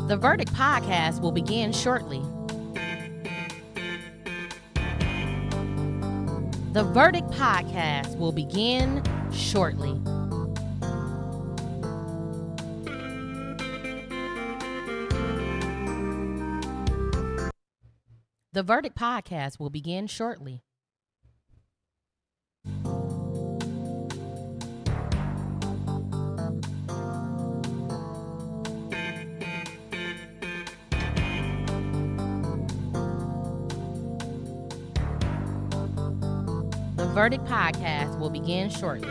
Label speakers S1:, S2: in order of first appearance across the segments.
S1: The Verdict podcast will begin shortly. The Verdict podcast will begin shortly. The Verdict podcast will begin shortly. The Verdict podcast will begin shortly.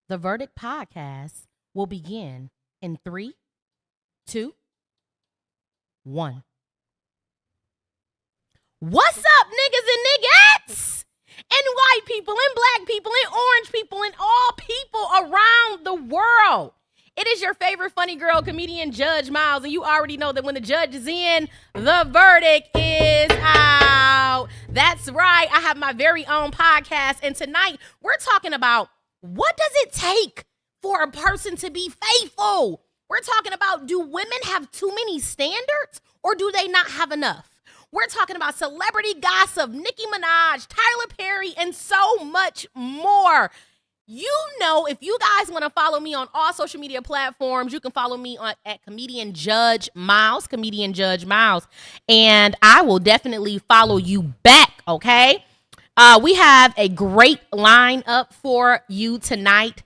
S1: The Verdict podcast will begin in 3, 2, 1. What's up, niggas and niggas? And white people and black people and orange people and all people around the world. It is your favorite funny girl, comedian Judge Miles, and you already know that when the judge is in, the verdict is out. That's right. I have my very own podcast, and tonight we're talking about what does it take for a person to be faithful? We're talking about, do women have too many standards or do they not have enough? We're talking about celebrity gossip, Nicki Menaj, Tyler Perry, and so much more. You know, if you guys want to follow me on all social media platforms, you can follow me at Comedian Judge Miles, and I will definitely follow you back, okay? We have a great lineup for you tonight.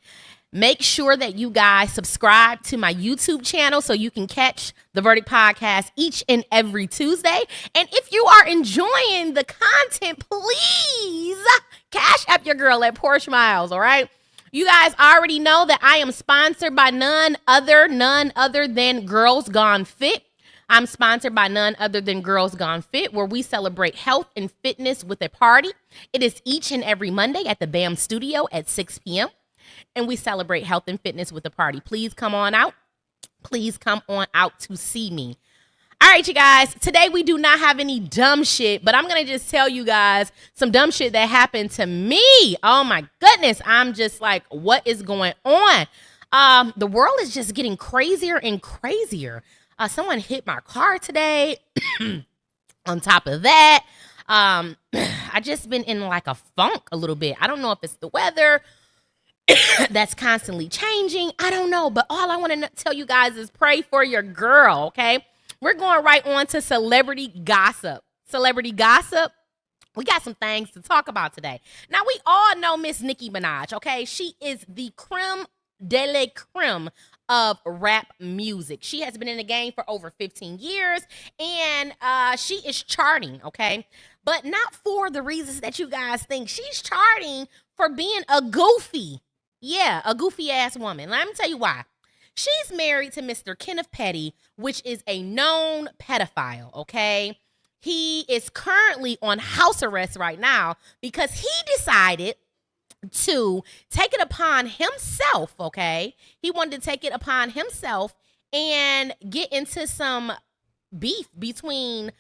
S1: Make sure that you guys subscribe to my YouTube channel so you can catch the Verdict podcast each and every Tuesday. And if you are enjoying the content, please cash app your girl at Porsche Miles, all right? You guys already know that I am sponsored by none other than Girls Gone Fit. I'm sponsored by none other than Girls Gone Fit, where we celebrate health and fitness with a party. It is each and every Monday at the BAM Studio at 6 p.m. And we celebrate health and fitness with a party. Please come on out. Please come on out to see me. All right, you guys. Today we do not have any dumb shit, but I'm going to just tell you guys some dumb shit that happened to me. Oh, my goodness. I'm just like, what is going on? The world is just getting crazier and crazier. Someone hit my car today. On top of that, I just been in like a funk a little bit. I don't know if it's the weather that's constantly changing. I don't know, but all I want to tell you guys is pray for your girl, okay? We're going right on to celebrity gossip. Celebrity gossip. We got some things to talk about today. Now, we all know Miss Nicki Menaj, okay? She is the creme de la creme of rap music. She has been in the game for over 15 years, and she is charting, okay? But not for the reasons that you guys think. She's charting for being a goofy. Yeah, a goofy-ass woman. Let me tell you why. She's married to Mr. Kenneth Petty, which is a known pedophile, okay? He is currently on house arrest right now because he decided to take it upon himself, okay? He wanted to take it upon himself and get into some beef between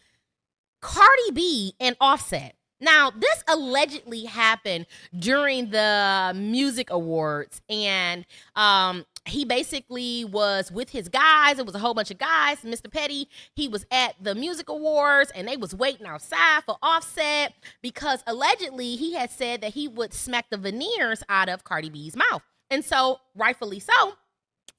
S1: Cardi B and Offset. Now, this allegedly happened during the music awards, and he basically was with his guys. It was a whole bunch of guys. Mr. Petty, he was at the music awards, and they was waiting outside for Offset because allegedly he had said that he would smack the veneers out of Cardi B's mouth. And so, rightfully so,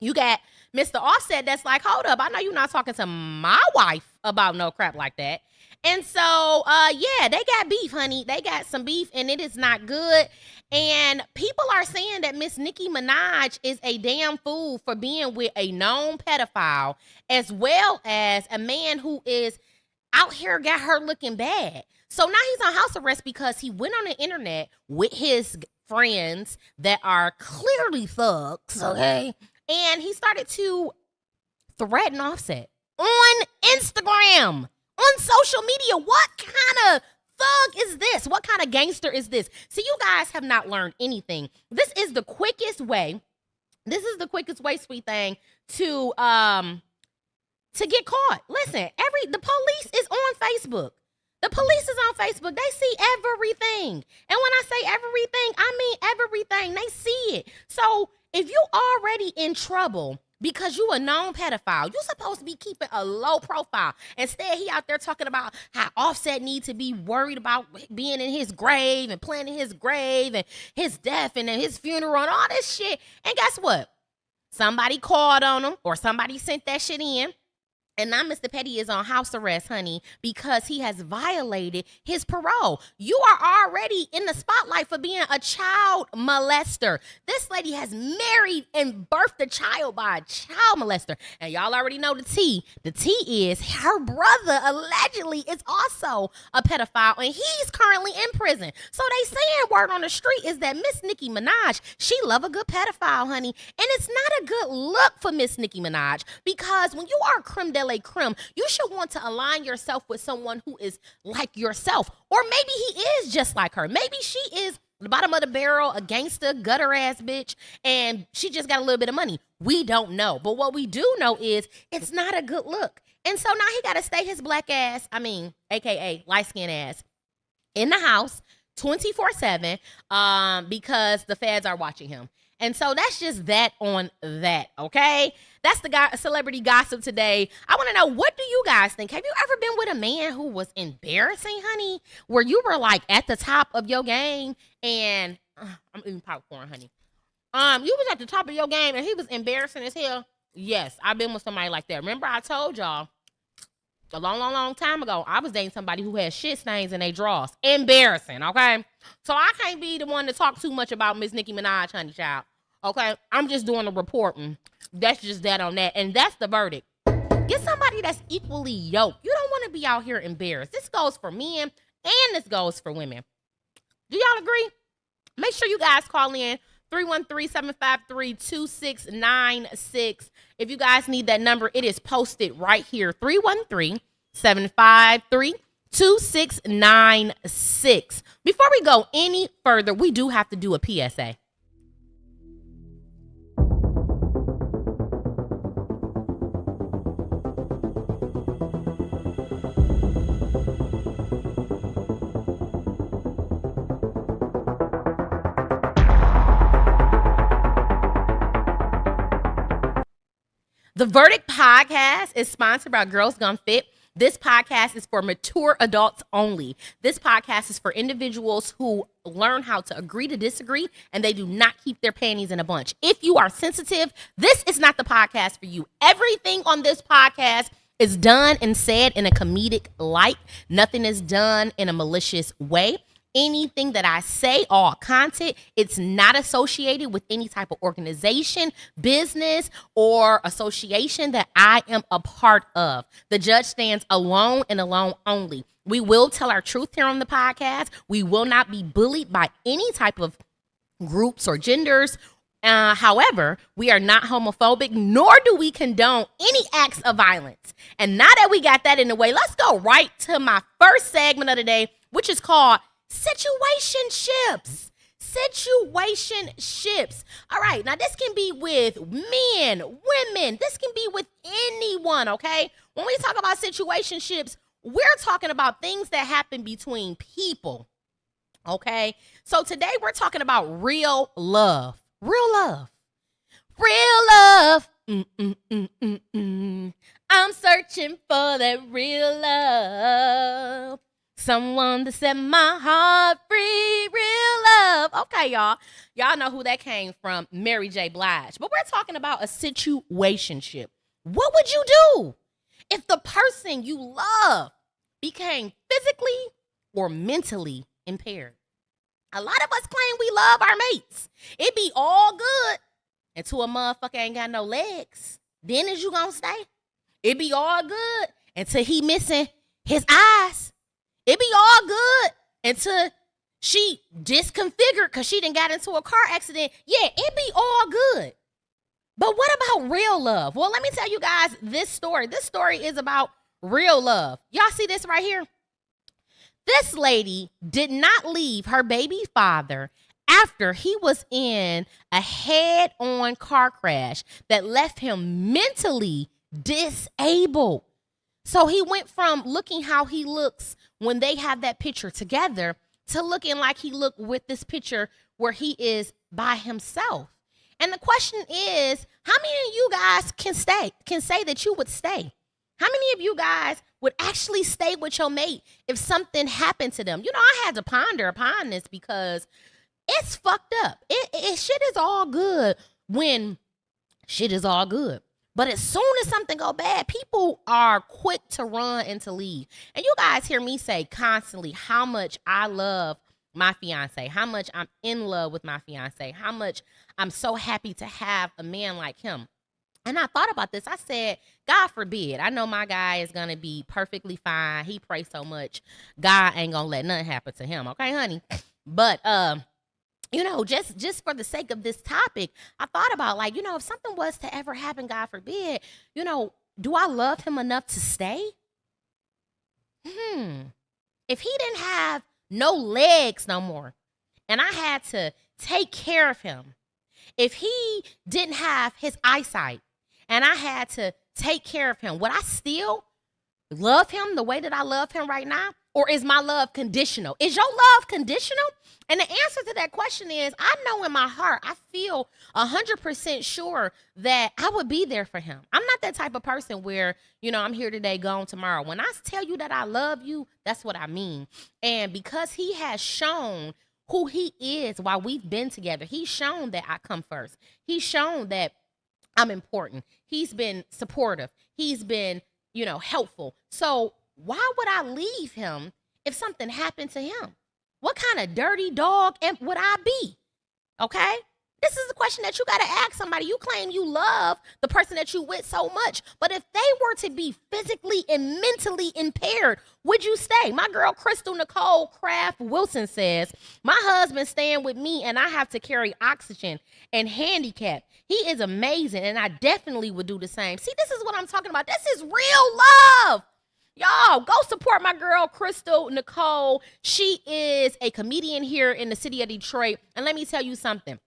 S1: you got Mr. Offset that's like, hold up, I know you're not talking to my wife about no crap like that. And so, yeah, they got beef, honey. They got some beef, and it is not good. And people are saying that Miss Nicki Minaj is a damn fool for being with a known pedophile, as well as a man who is out here got her looking bad. So now he's on house arrest because he went on the internet with his friends that are clearly thugs, okay? And he started to threaten Offset on Instagram. On social media. What kind of thug is this? What kind of gangster is this? See, you guys have not learned anything. This is the quickest way. Sweet thing, to get caught. Listen, the police is on Facebook. The police is on Facebook. They see everything. And when I say everything, I mean everything. They see it. So if you already in trouble because you a known pedophile, you supposed to be keeping a low profile. Instead, he out there talking about how Offset need to be worried about being in his grave and planning his grave and his death and his funeral and all this shit. And guess what? Somebody called on him or somebody sent that shit in. And now Mr. Petty is on house arrest, honey, because he has violated his parole. You are already in the spotlight for being a child molester. This lady has married and birthed a child by a child molester. And y'all already know the tea. The tea is her brother allegedly is also a pedophile, and he's currently in prison. So they saying word on the street is that Miss Nicki Menaj, she love a good pedophile, honey. And it's not a good look for Miss Nicki Menaj, because when you are a creme de la creme, you should want to align yourself with someone who is like yourself. Or maybe he is just like her. Maybe she is the bottom of the barrel, a gangster, gutter ass bitch, and she just got a little bit of money. We don't know. But what we do know is it's not a good look. And so now he got to stay his black ass, AKA light skin ass, in the house 24/7 because the feds are watching him. And so that's just that on that, okay? That's the celebrity gossip today. I want to know, what do you guys think? Have you ever been with a man who was embarrassing, honey? Where you were like at the top of your game and I'm eating popcorn, honey. You was at the top of your game and he was embarrassing as hell. Yes, I've been with somebody like that. Remember I told y'all a long time ago, I was dating somebody who had shit stains in their drawers. Embarrassing, okay? So I can't be the one to talk too much about Miss Nicki Minaj, honey child. Okay, I'm just doing the reporting. That's just that on that. And that's the verdict. Get somebody that's equally yoked. You don't want to be out here embarrassed. This goes for men and this goes for women. Do y'all agree? Make sure you guys call in 313-753-2696. If you guys need that number, it is posted right here. 313-753-2696. Before we go any further, we do have to do a PSA. The Verdict podcast is sponsored by Girls Gone Fit. This podcast is for mature adults only. This podcast is for individuals who learn how to agree to disagree and they do not keep their panties in a bunch. If you are sensitive, this is not the podcast for you. Everything on this podcast is done and said in a comedic light. Nothing is done in a malicious way. Anything that I say, all content, it's not associated with any type of organization, business, or association that I am a part of. The judge stands alone and alone only. We will tell our truth here on the podcast. We will not be bullied by any type of groups or genders. However, we are not homophobic, nor do we condone any acts of violence. And now that we got that in the way, let's go right to my first segment of the day, which is called Situationships. All right, now this can be with men, women. This can be with anyone, okay? When we talk about situationships, we're talking about things that happen between people, okay? So today we're talking about real love. Real love. Real love. I'm searching for that real love. Someone to set my heart free, real love. Okay, y'all. Y'all know who that came from, Mary J. Blige. But we're talking about a situationship. What would you do if the person you love became physically or mentally impaired? A lot of us claim we love our mates. It be all good until a motherfucker ain't got no legs. Then is you gonna stay? It be all good until he missing his eyes. It be all good until she disconfigured because she done got into a car accident. Yeah, it be all good. But what about real love? Well, let me tell you guys this story. This story is about real love. Y'all see this right here? This lady did not leave her baby father after he was in a head-on car crash that left him mentally disabled. So he went from looking how he looks when they have that picture together to looking like he looked with this picture where he is by himself. And the question is, how many of you guys can say that you would stay? How many of you guys would actually stay with your mate if something happened to them? I had to ponder upon this because it's fucked up. Shit is all good when shit is all good. But as soon as something go bad, people are quick to run and to leave. And you guys hear me say constantly how much I love my fiance, how much I'm in love with my fiance, how much I'm so happy to have a man like him. And I thought about this. I said, God forbid. I know my guy is going to be perfectly fine. He prays so much. God ain't going to let nothing happen to him. Okay, honey? But, just for the sake of this topic, I thought about if something was to ever happen, God forbid, do I love him enough to stay? If he didn't have no legs no more and I had to take care of him, if he didn't have his eyesight and I had to take care of him, would I still love him the way that I love him right now? Or is my love conditional? Is your love conditional? And the answer to that question is, I know in my heart, I feel 100% sure that I would be there for him. I'm not that type of person where, I'm here today, gone tomorrow. When I tell you that I love you, that's what I mean. And because he has shown who he is while we've been together, he's shown that I come first. He's shown that I'm important. He's been supportive. He's been, helpful. So why would I leave him if something happened to him? What kind of dirty dog would I be? Okay? This is a question that you got to ask somebody. You claim you love the person that you with so much, but if they were to be physically and mentally impaired, would you stay? My girl, Crystal Nicole Craft Wilson says, my husband staying with me and I have to carry oxygen and handicap. He is amazing and I definitely would do the same. See, this is what I'm talking about. This is real love. Y'all, go support my girl, Crystal Nicole. She is a comedian here in the city of Detroit. And let me tell you something.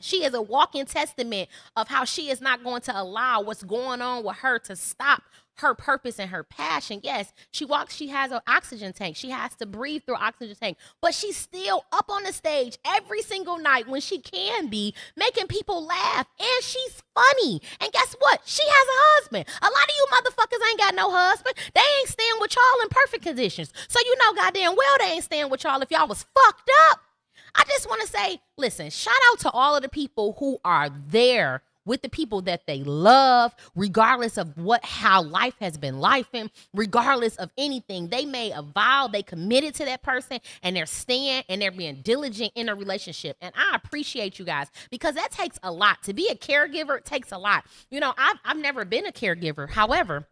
S1: She is a walking testament of how she is not going to allow what's going on with her to stop her purpose and her passion. Yes, she has an oxygen tank. She has to breathe through oxygen tank, but she's still up on the stage every single night when she can be, making people laugh. And she's funny. And guess what? She has a husband. A lot of you motherfuckers ain't got no husband. They ain't staying with y'all in perfect conditions. So goddamn well they ain't staying with y'all if y'all was fucked up. I just want to say, listen, shout out to all of the people who are there with the people that they love, regardless of how life has been lifing, regardless of anything. They made a vow, they committed to that person, and they're staying and they're being diligent in a relationship. And I appreciate you guys because that takes a lot. To be a caregiver takes a lot. I've never been a caregiver. However,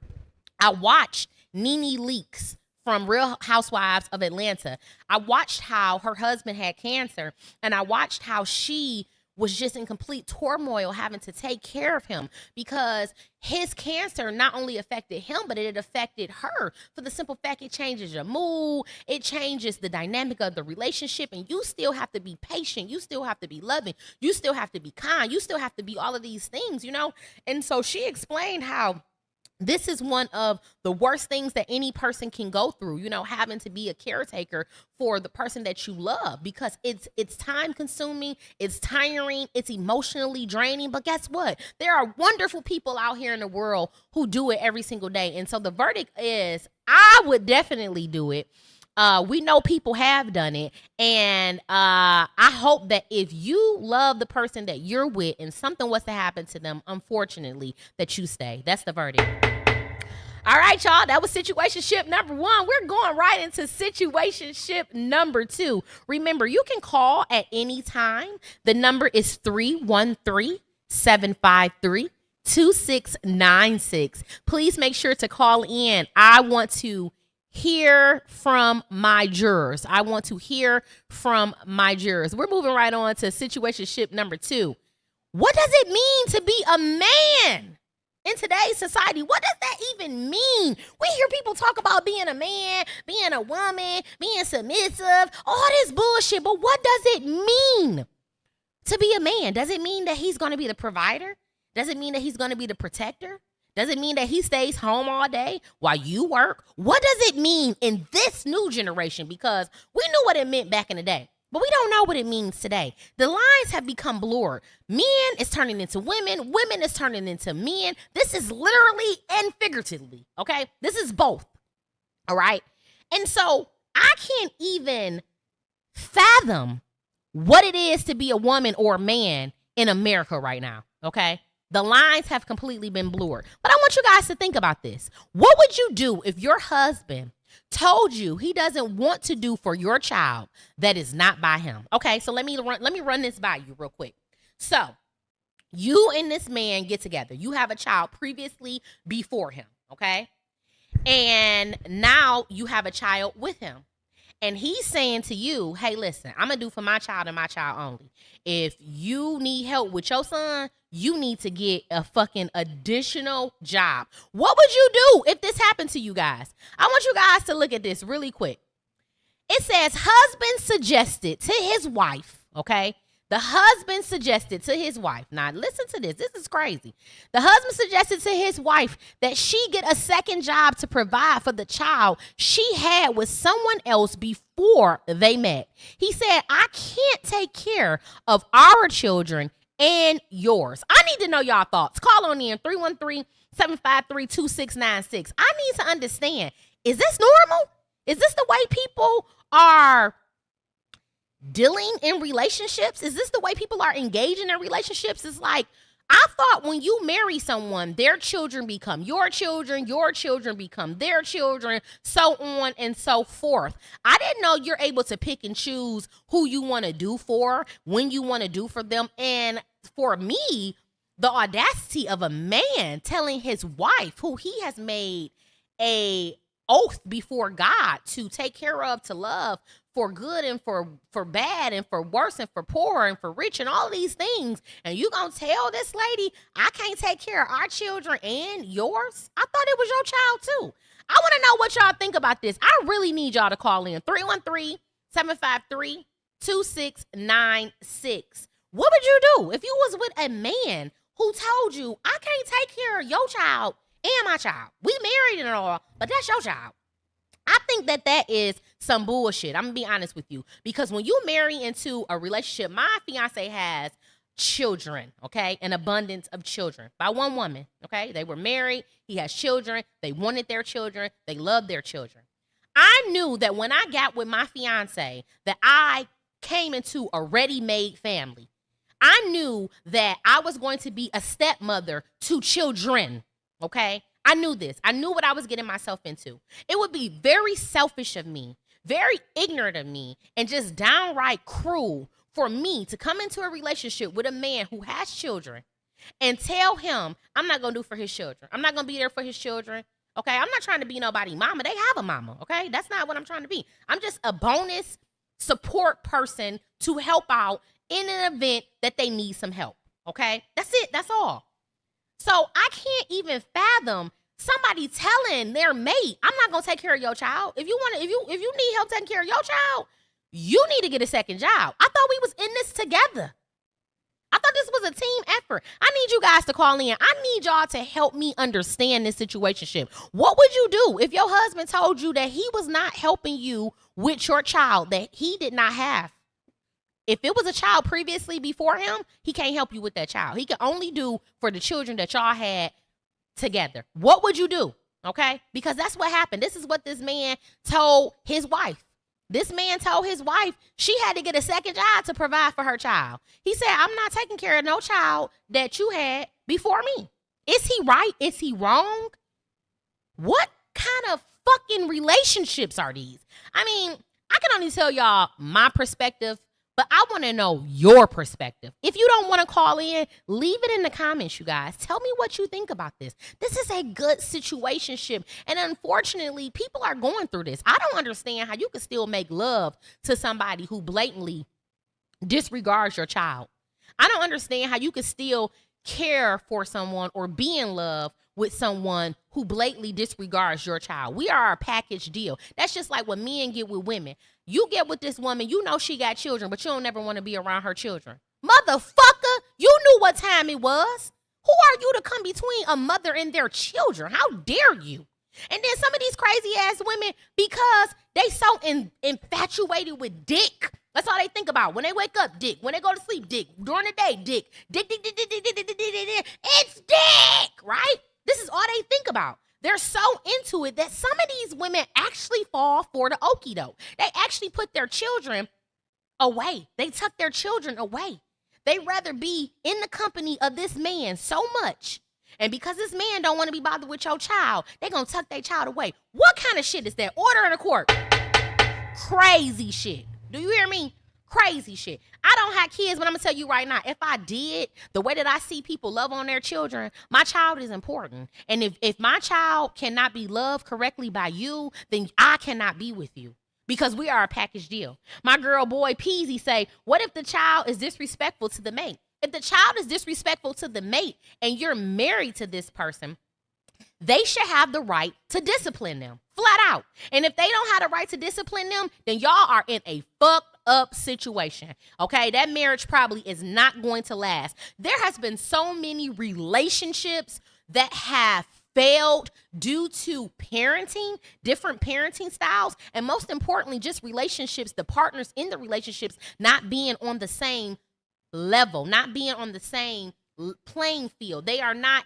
S1: I watched Nene Leakes from Real Housewives of Atlanta. I watched how her husband had cancer, and I watched how she was just in complete turmoil having to take care of him because his cancer not only affected him, but it affected her for the simple fact it changes your mood, it changes the dynamic of the relationship, and you still have to be patient, you still have to be loving, you still have to be kind, you still have to be all of these things, And so she explained how this is one of the worst things that any person can go through, having to be a caretaker for the person that you love, because it's time consuming, it's tiring, it's emotionally draining. But guess what? There are wonderful people out here in the world who do it every single day. And so the verdict is, I would definitely do it. We know people have done it. And I hope that if you love the person that you're with and something was to happen to them, unfortunately, that you stay. That's the verdict. All right, y'all. That was situationship number 1. We're going right into situationship number 2. Remember, you can call at any time. The number is 313-753-2696. Please make sure to call in. I want to hear from my jurors. We're moving right on to situationship number 2. What does it mean to be a man in today's society? What does that even mean? We hear people talk about being a man, being a woman, being submissive, all this bullshit. But what does it mean to be a man? Does it mean that he's going to be the provider? Does it mean that he's going to be the protector? Does it mean that he stays home all day while you work? What does it mean in this new generation? Because we knew what it meant back in the day. But we don't know what it means today. The lines have become blurred. Men is turning into women. Women is turning into men. This is literally and figuratively, okay? This is both, all right? And so I can't even fathom what it is to be a woman or a man in America right now, okay? The lines have completely been blurred. But I want you guys to think about this. What would you do if your husband told you he doesn't want to do for your child that is not by him? Okay, so let me run this by you real quick. So you and this man get together. You have a child previously before him, okay? And now you have a child with him. And he's saying to you, hey, listen, I'm going to do for my child and my child only. If you need help with your son, you need to get a fucking additional job. What would you do if this happened to you guys? I want you guys to look at this really quick. It says husband suggested to his wife, okay? The husband suggested to his wife. Now, listen to this. This is crazy. The husband suggested to his wife that she get a second job to provide for the child she had with someone else before they met. He said, I can't take care of our children and yours. I need to know y'all thoughts. Call on in 313-753-2696. I need to understand, is this normal? Is this the way people are dealing in relationships? Is this the way people are engaging in relationships? It's like, I thought when you marry someone, their children become your children become their children, so on and so forth. I didn't know you're able to pick and choose who you want to do for, when you want to do for them. And for me, the audacity of a man telling his wife, who he has made a oath before God to take care of, to love, for good and for bad and for worse and for poor and for rich and all these things, and you gonna tell this lady I can't take care of our children and yours? I thought it was your child too. I want to know what y'all think about this. I really need y'all to call in 313-753-2696. What would you do if you was with a man who told you, I can't take care of your child and my child? We married and all, but that's your child. I think that is some bullshit. I'm going to be honest with you. Because when you marry into a relationship, my fiance has children, okay? An abundance of children by one woman, okay? They were married. He has children. They wanted their children. They loved their children. I knew that when I got with my fiance that I came into a ready-made family. I knew that I was going to be a stepmother to children, okay? I knew this. I knew what I was getting myself into. It would be very selfish of me, very ignorant of me, and just downright cruel for me to come into a relationship with a man who has children and tell him I'm not going to do for his children. I'm not going to be there for his children. Okay, I'm not trying to be nobody's mama. They have a mama, okay? That's not what I'm trying to be. I'm just a bonus support person to help out in an event that they need some help, okay? That's it. That's all. So I can't even fathom somebody telling their mate, I'm not gonna take care of your child. If you need help taking care of your child, you need to get a second job. I thought we was in this together. I thought this was a team effort. I need you guys to call in. I need y'all to help me understand this situationship. What would you do if your husband told you that he was not helping you with your child that he did not have? If it was a child previously before him, he can't help you with that child. He can only do for the children that y'all had together. What would you do? Okay? Because that's what happened. This is what this man told his wife. This man told his wife she had to get a second job to provide for her child. He said, I'm not taking care of no child that you had before me. Is he right? Is he wrong? What kind of fucking relationships are these? I mean, I can only tell y'all my perspective, but I want to know your perspective. If you don't want to call in, leave it in the comments, you guys. Tell me what you think about this. This is a good situationship. And unfortunately, people are going through this. I don't understand how you can still make love to somebody who blatantly disregards your child. I don't understand how you can still care for someone or be in love with someone who blatantly disregards your child. We are a package deal. That's just like what men get with women. You get with this woman, you know she got children, but you don't ever want to be around her children. Motherfucker, you knew what time it was. Who are you to come between a mother and their children? How dare you? And then some of these crazy ass women, because they so infatuated with dick That's all they think about. When they wake up, dick. When they go to sleep, dick. During the day, dick. Dick, dick, dick, dick, dick, dick, dick, dick, dick, dick. It's dick, right? This is all they think about. They're so into it that some of these women actually fall for the okie doke. They actually put their children away. They tuck their children away. They rather be in the company of this man so much. And because this man don't want to be bothered with your child, they going to tuck their child away. What kind of shit is that? Order in the court. Crazy shit. Do you hear me? Crazy shit. I don't have kids, but I'm going to tell you right now, if I did, the way that I see people love on their children, my child is important. And if my child cannot be loved correctly by you, then I cannot be with you. Because we are a package deal. My girl boy Peasy say, what if the child is disrespectful to the mate? If the child is disrespectful to the mate and you're married to this person, they should have the right to discipline them, flat out. And if they don't have the right to discipline them, then y'all are in a fucked up situation, okay? That marriage probably is not going to last. There has been so many relationships that have failed due to parenting, different parenting styles, and most importantly, just relationships, the partners in the relationships not being on the same level, not being on the same playing field. They are not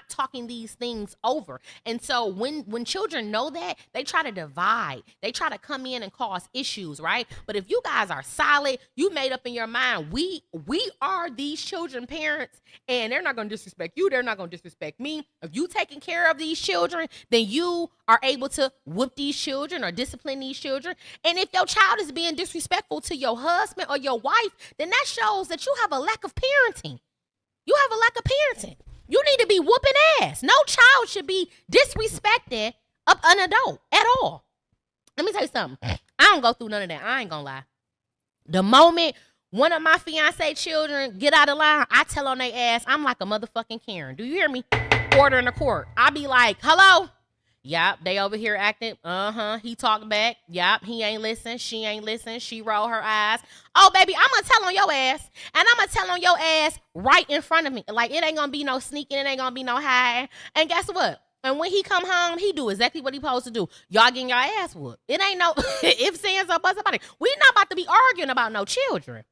S1: talking these things over. And so when children know that, they try to divide. They try to come in and cause issues, right? But if you guys are solid, you made up in your mind, we are these children parents, and they're not going to disrespect you. They're not going to disrespect me. If you taking care of these children, then you are able to whoop these children or discipline these children. And if your child is being disrespectful to your husband or your wife, then that shows that you have a lack of parenting. You have a lack of parenting. You need to be whooping ass. No child should be disrespecting an adult at all. Let me tell you something. I don't go through none of that. I ain't gonna lie. The moment one of my fiance children get out of line, I tell on their ass, I'm like a motherfucking Karen. Do you hear me? Order in the court. I be like, hello? Yup, they over here acting. He talked back. Yup, he ain't listen. She ain't listen. She roll her eyes. Oh, baby, I'm going to tell on your ass. And I'm going to tell on your ass right in front of me. Like, it ain't going to be no sneaking. It ain't going to be no hiding. And guess what? And when he come home, he do exactly what he supposed to do. Y'all getting your ass whooped. It ain't no ifs, ands, or buts about it. We not about to be arguing about no children.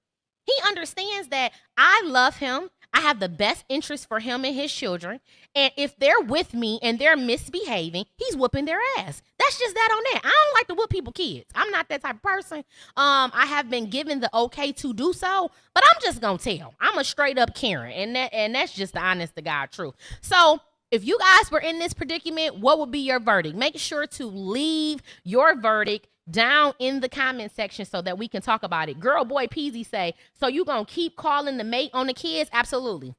S1: He understands that I love him. I have the best interest for him and his children. And if they're with me and they're misbehaving, he's whooping their ass. That's just that on that. I don't like to whoop people kids. I'm not that type of person. I have been given the okay to do so, but I'm just going to tell. I'm a straight up Karen. And that's just the honest to God truth. So if you guys were in this predicament, what would be your verdict? Make sure to leave your verdict down in the comment section so that we can talk about it. Girl boy Peasy say, so you gonna keep calling the mate on the kids? Absolutely.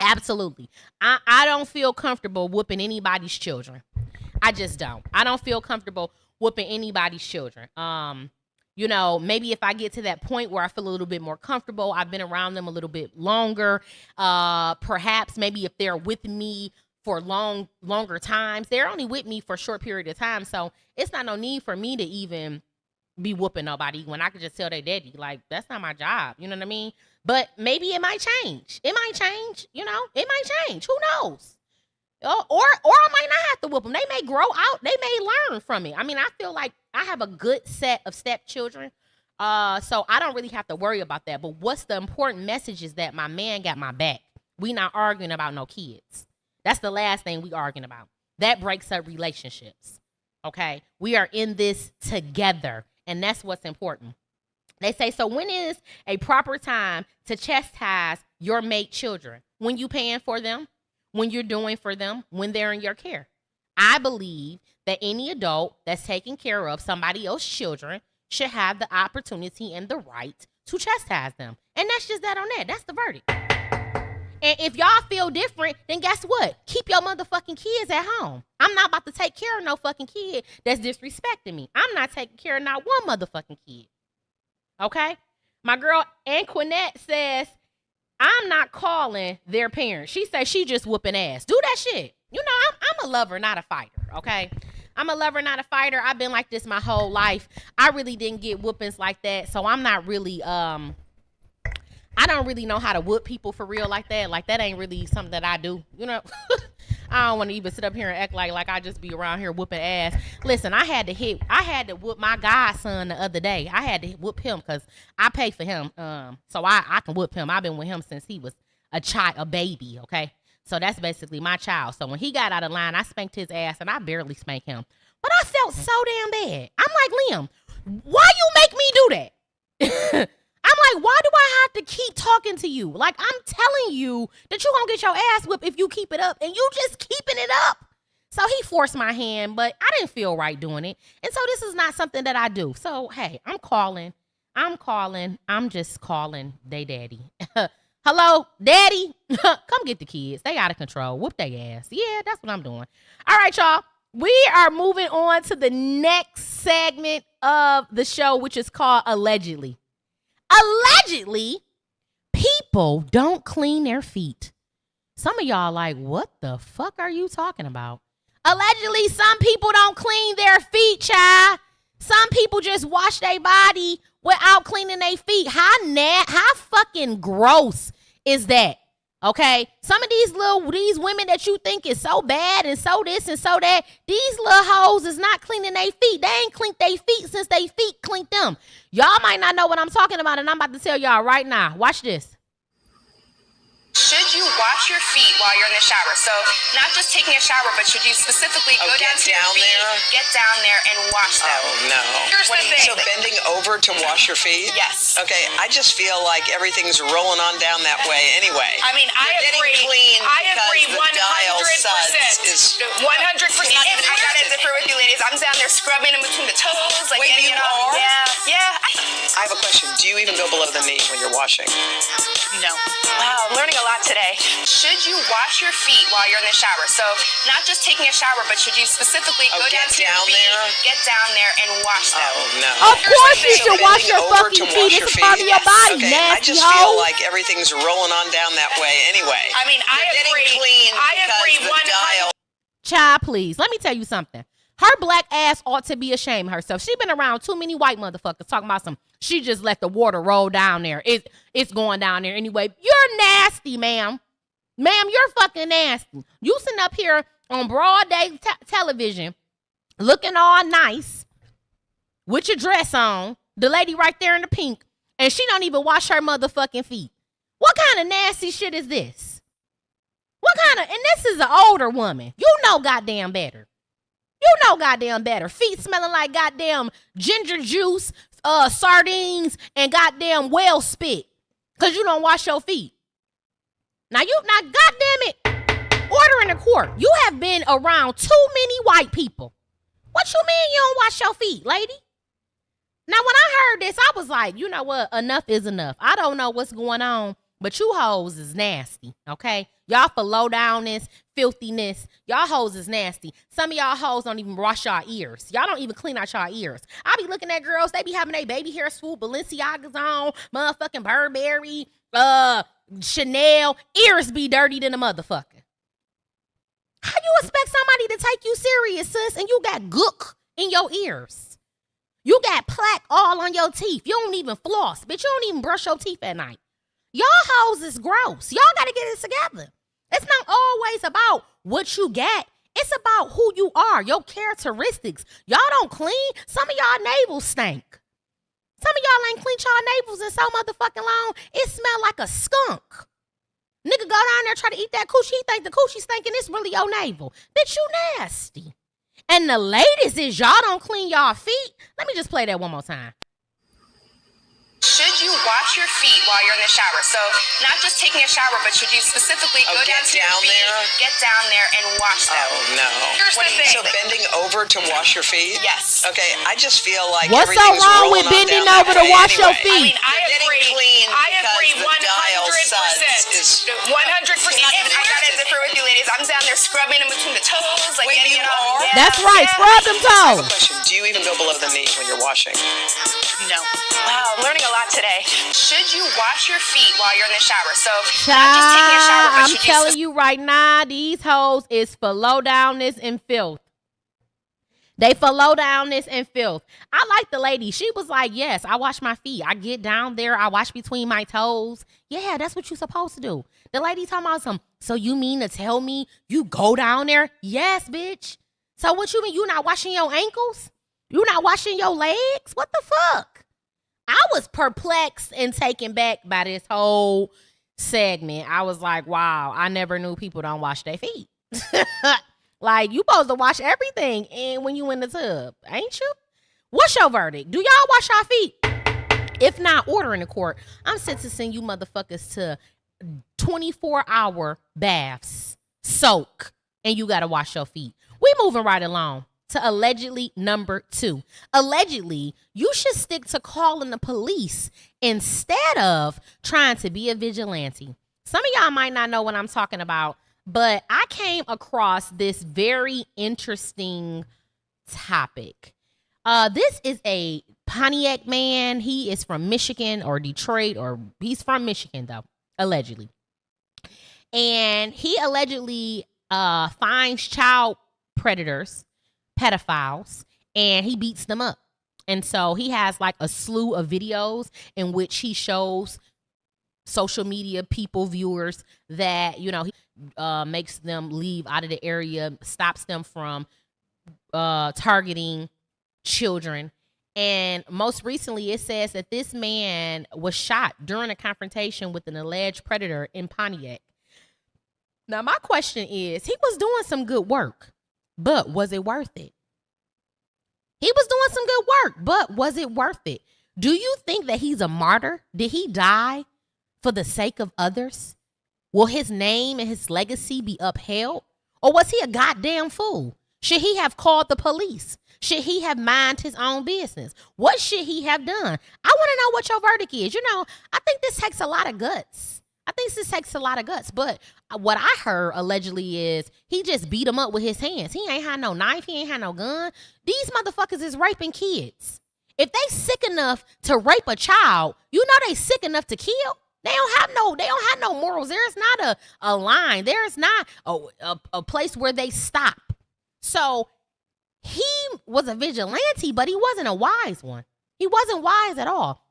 S1: Absolutely. I don't feel comfortable whooping anybody's children. I just don't. I don't feel comfortable whooping anybody's children. You know, maybe if I get to that point where I feel a little bit more comfortable, I've been around them a little bit longer, perhaps maybe if they're with me for longer times. They're only with me for a short period of time, so it's not no need for me to even be whooping nobody when I could just tell their daddy, like, that's not my job. You know what I mean? But maybe it might change. It might change. You know, it might change. Who knows? Or I might not have to whoop them. They may grow out. They may learn from it. I mean, I feel like I have a good set of stepchildren, so I don't really have to worry about that. But what's the important message is that my man got my back. We not arguing about no kids. That's the last thing we arguing about. That breaks up relationships, okay? We are in this together, and that's what's important. They say, so when is a proper time to chastise your mate children? When you paying for them, when you're doing for them, when they're in your care. I believe that any adult that's taking care of somebody else's children should have the opportunity and the right to chastise them. And that's just that on that. That's the verdict. And if y'all feel different, then guess what? Keep your motherfucking kids at home. I'm not about to take care of no fucking kid that's disrespecting me. I'm not taking care of not one motherfucking kid. Okay? My girl Anquinette says, I'm not calling their parents. She says she just whooping ass. Do that shit. You know, I'm a lover, not a fighter, okay? I'm a lover, not a fighter. I've been like this my whole life. I really didn't get whoopings like that, so I'm not really, I don't really know how to whoop people for real like that. Like, that ain't really something that I do, you know? I don't want to even sit up here and act like I just be around here whooping ass. Listen, I had to whoop my godson the other day. I had to whoop him because I pay for him. So I can whoop him. I've been with him since he was a baby, okay? So that's basically my child. So when he got out of line, I spanked his ass, and I barely spanked him. But I felt so damn bad. I'm like, Liam, why you make me do that? I'm like, why do I have to keep talking to you? Like, I'm telling you that you gonna get your ass whipped if you keep it up, and you just keeping it up. So he forced my hand, but I didn't feel right doing it. And so this is not something that I do. So, hey, I'm just calling they daddy. Hello, daddy. Come get the kids. They out of control. Whoop their ass. Yeah, that's what I'm doing. All right, y'all. We are moving on to the next segment of the show, which is called Allegedly. Allegedly, people don't clean their feet. Some of y'all like, what the fuck are you talking about? Allegedly, some people don't clean their feet, child. Some people just wash their body without cleaning their feet. How fucking gross is that? Okay, some of these women that you think is so bad and so this and so that, these little hoes is not cleaning their feet. They ain't cleaned their feet since they feet cleaned them. Y'all might not know what I'm talking about, and I'm about to tell y'all right now. Watch this.
S2: Should you wash your feet while you're in the shower? So not just taking a shower, but should you specifically go down to your feet, get down there and wash them?
S3: Oh, no.
S2: Here's the thing.
S3: So bending over to wash your feet?
S2: Yes.
S3: Okay, I just feel like everything's rolling on down that way anyway.
S2: I mean, I agree. I agree 100%. 100%. I gotta differ with you ladies. I'm down there scrubbing in between the toes. Like,
S3: wait, you are?
S2: Yeah.
S3: I have a question. Do you even go below the knee when you're washing?
S2: No. Wow, I'm learning a lot today. Should you wash your feet while you're in the shower? So not just taking a shower, but should you specifically go down to your feet, get down there and wash them?
S3: Oh, no.
S1: Of course you should wash your fucking feet. It's part of your body,
S3: okay,
S1: nasty
S3: I just feel like everything's rolling on down that way anyway.
S2: I mean, I agree. I agree 100%.
S1: Child, please. Let me tell you something. Her black ass ought to be ashamed of herself. She been around too many white motherfuckers talking about she just let the water roll down there. It's going down there anyway. You're nasty, ma'am. Ma'am, you're fucking nasty. You sitting up here on broad day television looking all nice with your dress on, the lady right there in the pink, and she don't even wash her motherfucking feet. What kind of nasty shit is this? And this is an older woman. You know goddamn better. Feet smelling like goddamn ginger juice, sardines, and goddamn whale spit. Cause you don't wash your feet. Now goddamn it, order in the court. You have been around too many white people. What you mean you don't wash your feet, lady? Now when I heard this, I was like, you know what? Enough is enough. I don't know what's going on, but you hoes is nasty, okay? Y'all for low downness, filthiness. Y'all hoes is nasty. Some of y'all hoes don't even wash y'all ears. Y'all don't even clean out y'all ears. I be looking at girls, they be having their baby hair swoop, Balenciagas on, motherfucking Burberry, Chanel. Ears be dirty than a motherfucker. How you expect somebody to take you serious, sis, and you got gook in your ears? You got plaque all on your teeth. You don't even floss, bitch. You don't even brush your teeth at night. Y'all hoes is gross. Y'all got to get it together. It's not always about what you got. It's about who you are, your characteristics. Y'all don't clean. Some of y'all navels stink. Some of y'all ain't cleaned y'all navels in so motherfucking long. It smell like a skunk. Nigga go down there try to eat that coochie. He think the coochie stinking. It's really your navel. Bitch, you nasty. And the latest is y'all don't clean y'all feet. Let me just play that one more time.
S2: Should you wash your feet while you're in the shower? So not just taking a shower, but should you specifically go down to your feet, get down there and wash them?
S3: Oh, no.
S2: Here's the thing.
S3: So bending over to wash your feet?
S2: Yes.
S3: Okay, I just feel like
S1: what's so
S3: everything's
S1: wrong
S3: rolling
S1: with
S3: on
S1: bending
S3: down
S1: over
S3: that
S1: to
S3: way
S1: wash your
S3: anyway.
S1: feet?
S2: I agree. I agree 100%. 100%. I gotta differ with you ladies. I'm down there scrubbing in between the toes. Like,
S3: wait, you are?
S2: Yeah.
S1: That's right. Scrub them
S3: I have a
S1: toes.
S3: question. Do you even go below the knee when you're washing?
S2: No. Wow, I'm learning a lot today. Should you wash your feet while you're in the shower? So not just taking a shower, but
S1: I'm telling you right now, these hoes is for low downness and filth. They for low downness and filth. I like the lady. She was like, yes, I wash my feet. I get down there. I wash between my toes. Yeah, that's what you're supposed to do. The lady talking about some, so you mean to tell me you go down there? Yes, bitch. So what you mean? You not washing your ankles? You not washing your legs? What the fuck? I was perplexed and taken back by this whole segment. I was like, wow, I never knew people don't wash their feet. Like, you supposed to wash everything and when you in the tub, ain't you? What's your verdict? Do y'all wash our feet? If not, order in the court. I'm sentencing you motherfuckers to 24-hour baths, soak, and you gotta wash your feet. We moving right along to allegedly number 2. Allegedly, you should stick to calling the police instead of trying to be a vigilante. Some of y'all might not know what I'm talking about, but I came across this very interesting topic. This is a Pontiac man. He is from Michigan or Detroit, or he's from Michigan though, allegedly. And he allegedly finds child predators, pedophiles, and he beats them up. And so he has like a slew of videos in which he shows social media people, viewers, that, you know, he makes them leave out of the area, stops them from targeting children. And most recently, it says that this man was shot during a confrontation with an alleged predator in Pontiac. Now, my question is, he was doing some good work, but was it worth it? He was doing some good work, but was it worth it? Do you think that he's a martyr? Did he die for the sake of others? Will his name and his legacy be upheld? Or was he a goddamn fool? Should he have called the police? Should he have minded his own business? What should he have done? I want to know what your verdict is. You know, I think this takes a lot of guts. But what I heard allegedly is he just beat him up with his hands. He ain't had no knife. He ain't had no gun. These motherfuckers is raping kids. If they sick enough to rape a child, you know they sick enough to kill. They don't have no morals. There's not a line. There's not a place where they stop. So he was a vigilante, but he wasn't a wise one. He wasn't wise at all,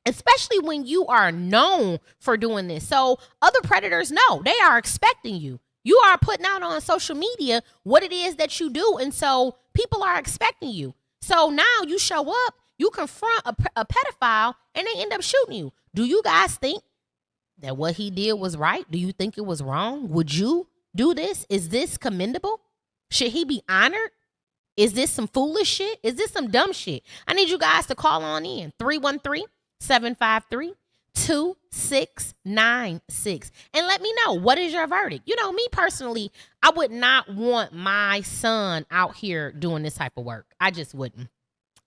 S1: especially when you are known for doing this. So other predators know. They are expecting you. You are putting out on social media what it is that you do, and so people are expecting you. So now you show up, you confront a pedophile, and they end up shooting you. Do you guys think that what he did was right? Do you think it was wrong? Would you do this? Is this commendable? Should he be honored? Is this some foolish shit? Is this some dumb shit? I need you guys to call on in. 313-753-2696. And let me know, what is your verdict? You know, me personally, I would not want my son out here doing this type of work. I just wouldn't.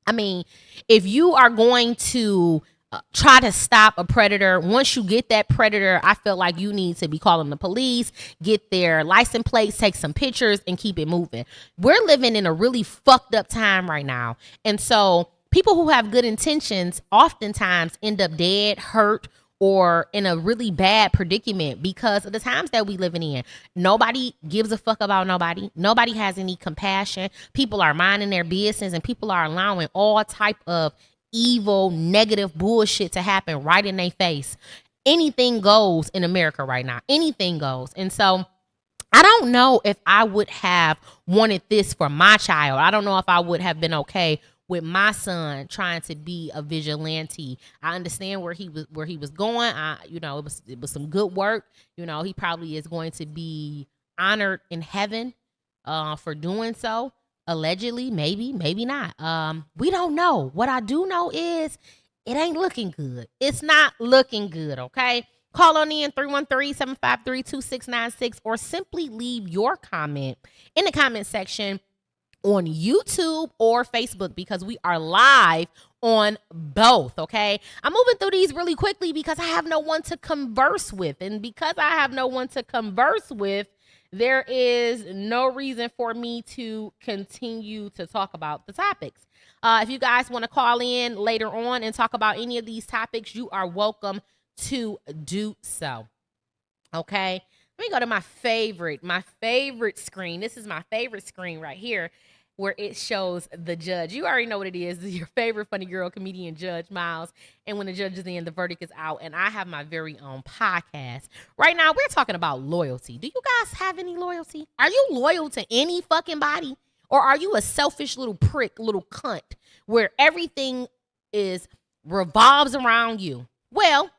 S1: I mean, if you are going to try to stop a predator, once you get that predator, I feel like you need to be calling the police, get their license plates, take some pictures, and keep it moving. We're living in a really fucked up time right now. And so people who have good intentions oftentimes end up dead, hurt, or in a really bad predicament because of the times that we living in. Nobody gives a fuck about nobody. Nobody has any compassion. People are minding their business, and people are allowing all type of evil, negative bullshit to happen right in their face. Anything goes in America right now. Anything goes. And so I don't know if I would have wanted this for my child. I don't know if I would have been okay with my son trying to be a vigilante. I understand where he was going. It was some good work. You know, he probably is going to be honored in heaven for doing so. Allegedly, maybe not. We don't know. What I do know is it ain't looking good. It's not looking good, okay? Call on in 313-753-2696 or simply leave your comment in the comment section on YouTube or Facebook because we are live on both, okay? I'm moving through these really quickly because I have no one to converse with. And because I have no one to converse with, there is no reason for me to continue to talk about the topics. If you guys want to call in later on and talk about any of these topics, you are welcome to do so. Okay, let me go to my favorite screen. This is my favorite screen right here. where it shows the judge. You already know what it is. Your favorite funny girl comedian, Judge Miles. And when the judge is in, the verdict is out. And I have my very own podcast. Right now, we're talking about loyalty. Do you guys have any loyalty? Are you loyal to any fucking body? Or are you a selfish little prick, little cunt, where everything revolves around you? Well,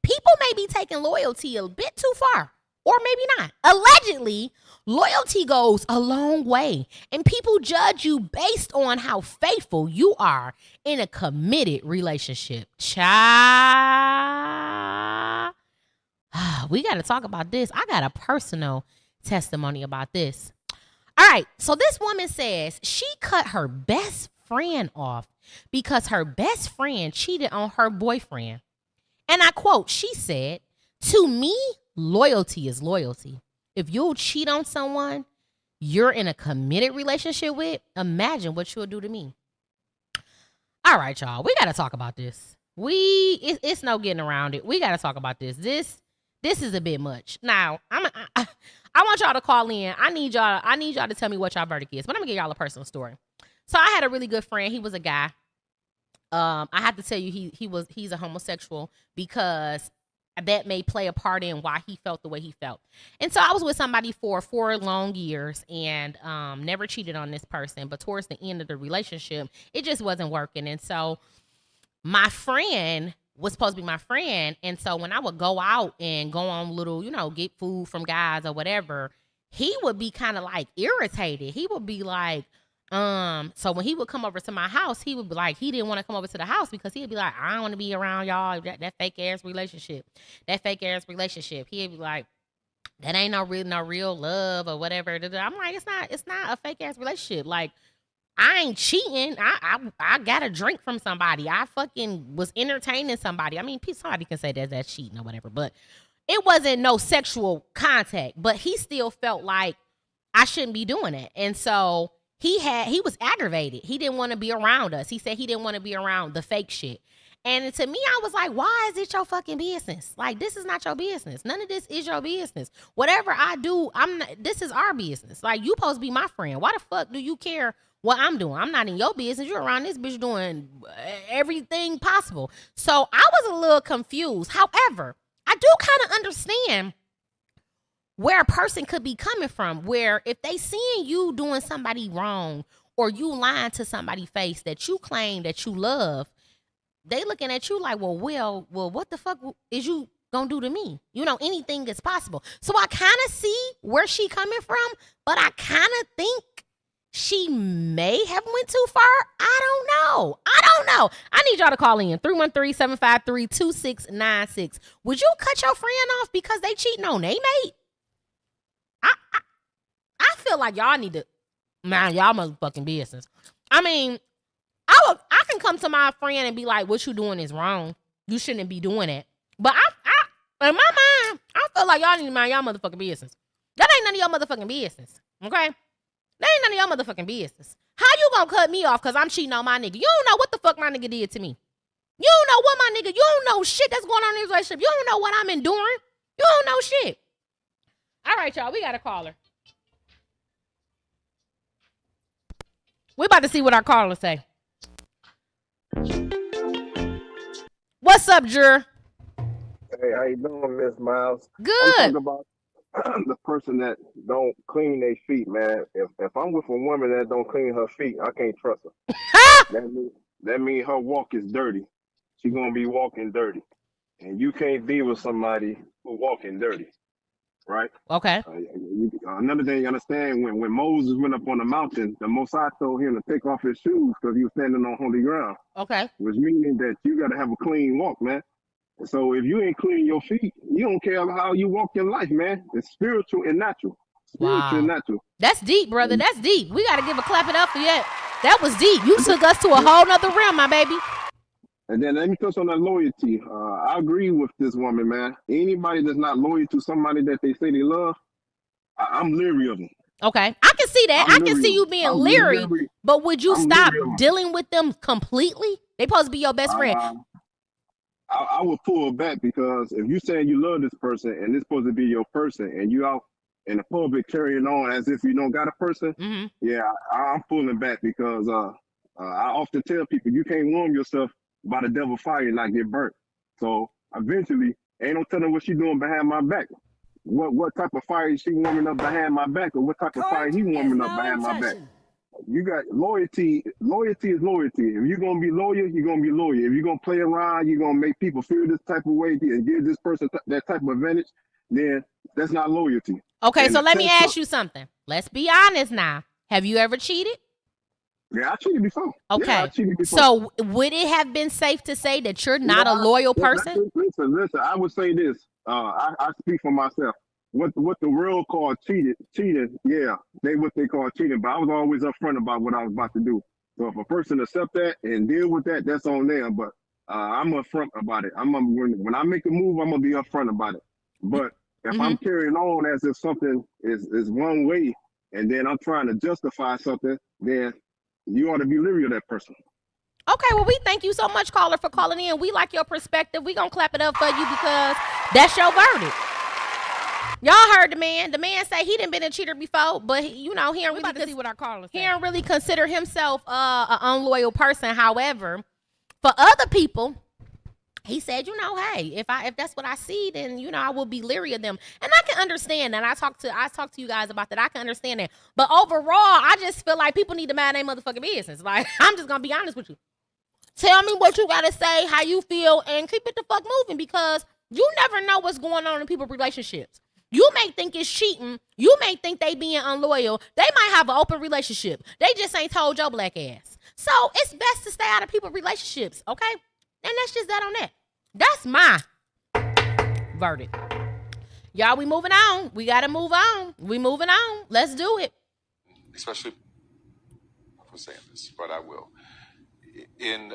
S1: people may be taking loyalty a bit too far, or maybe not. Allegedly, loyalty goes a long way, and people judge you based on how faithful you are in a committed relationship. Child, we got to talk about this. I got a personal testimony about this. All right, so this woman says she cut her best friend off because her best friend cheated on her boyfriend. And I quote, she said, "To me, loyalty is loyalty. If you'll cheat on someone you're in a committed relationship with, imagine what you'll do to me." All right, y'all, we got to talk about this. It's no getting around it. We got to talk about this. This is a bit much. Now, I want y'all to call in. I need y'all to tell me what y'all verdict is. But I'm gonna give y'all a personal story. So I had a really good friend. He was a guy. I have to tell you, he's a homosexual because that may play a part in why he felt the way he felt. And so I was with somebody for 4 long years and never cheated on this person. But towards the end of the relationship, it just wasn't working. And so my friend was supposed to be my friend. And so when I would go out and go on little, get food from guys or whatever, he would be kind of like irritated. He would be like, so when he would come over to my house, he would be like, he didn't want to come over to the house because he'd be like, I don't want to be around y'all. That fake ass relationship. He'd be like, that ain't no real love or whatever. I'm like, it's not a fake ass relationship. Like, I ain't cheating. I got a drink from somebody. I fucking was entertaining somebody. I mean, somebody can say that's cheating or whatever, but it wasn't no sexual contact. But he still felt like I shouldn't be doing it. And so he was aggravated. He didn't want to be around us. He said he didn't want to be around the fake shit. And to me, I was like, why is it your fucking business? Like, this is not your business. None of this is your business. Whatever I do, this is our business. Like, you supposed to be my friend. Why the fuck do you care what I'm doing? I'm not in your business. You're around this bitch doing everything possible. So I was a little confused. However, I do kind of understand where a person could be coming from, where if they seeing you doing somebody wrong or you lying to somebody's face that you claim that you love, they looking at you like, well, what the fuck is you gonna do to me? Anything is possible. So I kind of see where she coming from, but I kind of think she may have went too far. I don't know. I need y'all to call in 313-753-2696. Would you cut your friend off because they cheating on they mate? I feel like y'all need to mind y'all motherfucking business. I mean, I can come to my friend and be like, what you doing is wrong. You shouldn't be doing it. But I in my mind, I feel like y'all need to mind y'all motherfucking business. That ain't none of your motherfucking business. Okay? That ain't none of your motherfucking business. How you gonna cut me off because I'm cheating on my nigga? You don't know what the fuck my nigga did to me. You don't know what my nigga, you don't know shit that's going on in this relationship. You don't know what I'm enduring. You don't know shit. All right, y'all, we got a caller. We about to see what our caller say. What's up, Jur?
S4: Hey, how you doing, Miss Miles?
S1: Good.
S4: I'm talking about the person that don't clean their feet, man. If I'm with a woman that don't clean her feet, I can't trust her. that means her walk is dirty. She gonna be walking dirty, and you can't be with somebody who walking dirty, right?
S1: Okay.
S4: Another thing you understand, when Moses went up on the mountain, the Most High told him to take off his shoes because he was standing on holy ground.
S1: Okay.
S4: Which meaning that you got to have a clean walk, man. So if you ain't clean your feet, you don't care how you walk your life, man. It's spiritual and natural. Spiritual and natural.
S1: That's deep, brother. That's deep. We got to give a clap it up for that. That was deep. You took us to a whole nother realm, my baby.
S4: And then let me touch on that loyalty. I agree with this woman, man. Anybody that's not loyal to somebody that they say they love, I'm leery of them.
S1: Okay. I can see that. I can see you being leery, but would you stop dealing with them completely? They supposed to be your best friend.
S4: I would pull back because if you saying you love this person and it's supposed to be your person and you out in the public carrying on as if you don't got a person, yeah, I'm pulling back because I often tell people you can't warm yourself by the devil fire and not get burnt. So eventually, ain't no telling what she doing behind my back. What type of fire is she warming up behind my back, or what type of fire he warming up behind my back? You got loyalty. Loyalty is loyalty. If you're gonna be loyal, you're gonna be loyal. If you're gonna play around, you're gonna make people feel this type of way and give this person that type of advantage, then that's not loyalty.
S1: Okay,
S4: And
S1: so
S4: the
S1: let me
S4: test-
S1: ask you something. Let's be honest now. Have you ever cheated?
S4: Yeah, I cheated before.
S1: Okay.
S4: Yeah, I cheated before.
S1: So would it have been safe to say that you're not a loyal person?
S4: Listen. I would say this. I speak for myself. What the world called cheating, yeah, what they call cheating. But I was always upfront about what I was about to do. So if a person accept that and deal with that, that's on them. But I'm upfront about it. When I make a move, I'm gonna be upfront about it. But if I'm carrying on as if something is one way, and then I'm trying to justify something, then you ought to be leery of that person.
S1: Okay, well, we thank you so much, caller, for calling in. We like your perspective. We gonna clap it up for you because that's your verdict. Y'all heard the man. The man say he didn't been a cheater before, but he don't really
S5: see what our caller
S1: he don't really consider himself an unloyal person. However, for other people, he said, hey, if that's what I see, then I will be leery of them, and I can understand that. I talked to you guys about that. I can understand that, but overall, I just feel like people need to mind their motherfucking business. Like, I'm just gonna be honest with you. Tell me what you gotta say, how you feel, and keep it the fuck moving, because you never know what's going on in people's relationships. You may think it's cheating. You may think they being unloyal. They might have an open relationship. They just ain't told your black ass. So it's best to stay out of people's relationships, okay? And that's just that on that. That's my verdict. Y'all, we moving on. We got to move on. We moving on. Let's do it.
S6: Especially for saying this, but I will. In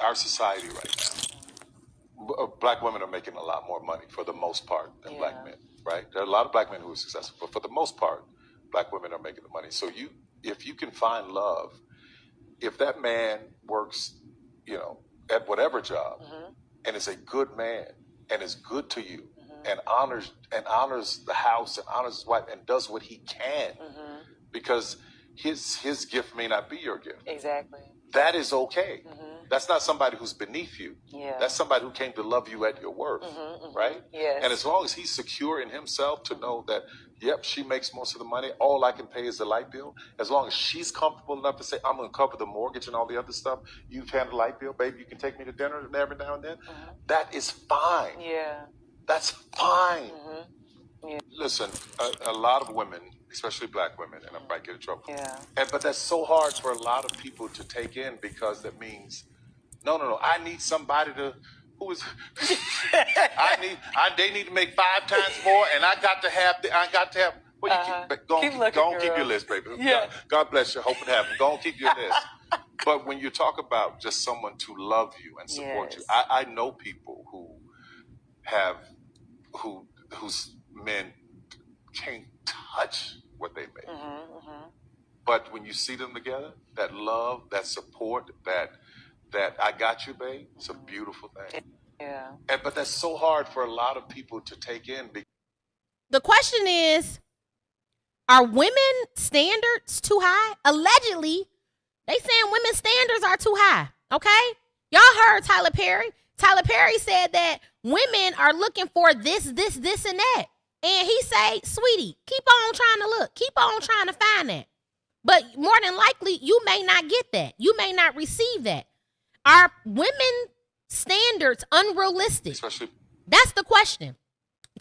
S6: our society right now, black women are making a lot more money for the most part than black men, right? There are a lot of black men who are successful, but for the most part, black women are making the money. So if you can find love, if that man works, at whatever job, and is a good man and is good to you, and honors the house and honors his wife and does what he can, because his gift may not be your gift.
S7: Exactly.
S6: That is okay. That's not somebody who's beneath you.
S7: Yeah.
S6: That's somebody who came to love you at your worth, right?
S7: Yes.
S6: And as long as he's secure in himself to know that, yep, she makes most of the money, all I can pay is the light bill. As long as she's comfortable enough to say, I'm going to cover the mortgage and all the other stuff, you've handled the light bill, baby, you can take me to dinner every now and then. That is fine.
S7: Yeah.
S6: That's fine.
S7: Yeah.
S6: Listen, a lot of women, especially black women, and I might get in trouble.
S7: Yeah.
S6: But that's so hard for a lot of people to take in, because that means, no, I need somebody who is, they need to make 5 times more, and I got to have, well, you keep your list, baby.
S7: Yeah.
S6: God bless you, hope it happens. Go and keep your list. But when you talk about just someone to love you and support you, I know people whose men can't touch what they make. But when you see them together, that love, that support, that I got you, babe, it's a beautiful thing.
S7: Yeah.
S6: But that's so hard for a lot of people to take in.
S1: The question is, are women standards too high? Allegedly, they saying women's standards are too high, okay? Y'all heard Tyler Perry. Tyler Perry said that women are looking for this, and that. And he say, sweetie, keep on trying to look. Keep on trying to find that. But more than likely, you may not get that. You may not receive that. Are women standards unrealistic?
S6: Especially.
S1: That's the question.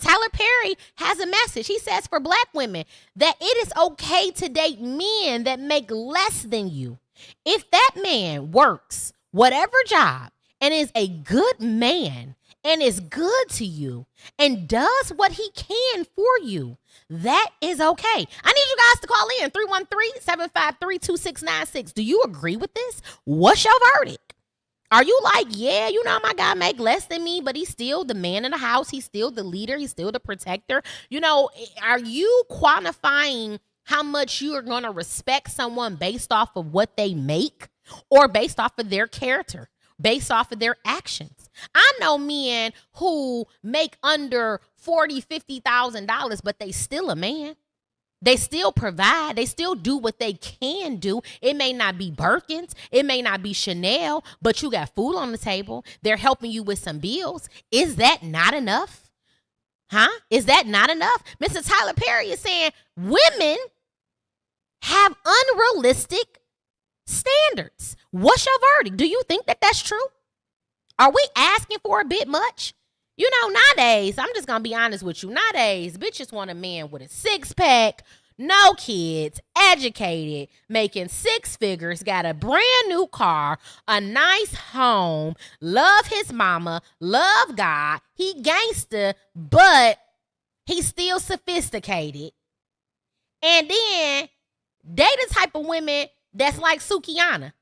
S1: Tyler Perry has a message. He says for black women that it is okay to date men that make less than you. If that man works whatever job and is a good man and is good to you and does what he can for you, that is okay. I need you guys to call in 313-753-2696. Do you agree with this? What's your verdict? Are you like, yeah, my guy make less than me, but he's still the man in the house. He's still the leader. He's still the protector. Are you quantifying how much you are going to respect someone based off of what they make or based off of their character based off of their actions. I know men who make under $40,000-$50,000, but they still a man. They still provide. They still do what they can do. It may not be Birkins. It may not be Chanel, but you got food on the table. They're helping you with some bills. Is that not enough? Huh? Is that not enough? Mr. Tyler Perry is saying women have unrealistic standards. What's your verdict? Do you think that that's true? Are we asking for a bit much? You know, nowadays, I'm just going to be honest with you. Nowadays, bitches want a man with a six-pack, no kids, educated, making six figures, got a brand new car, a nice home, love his mama, love God. He gangster, but he's still sophisticated. And then they the type of women that's like Sukiana.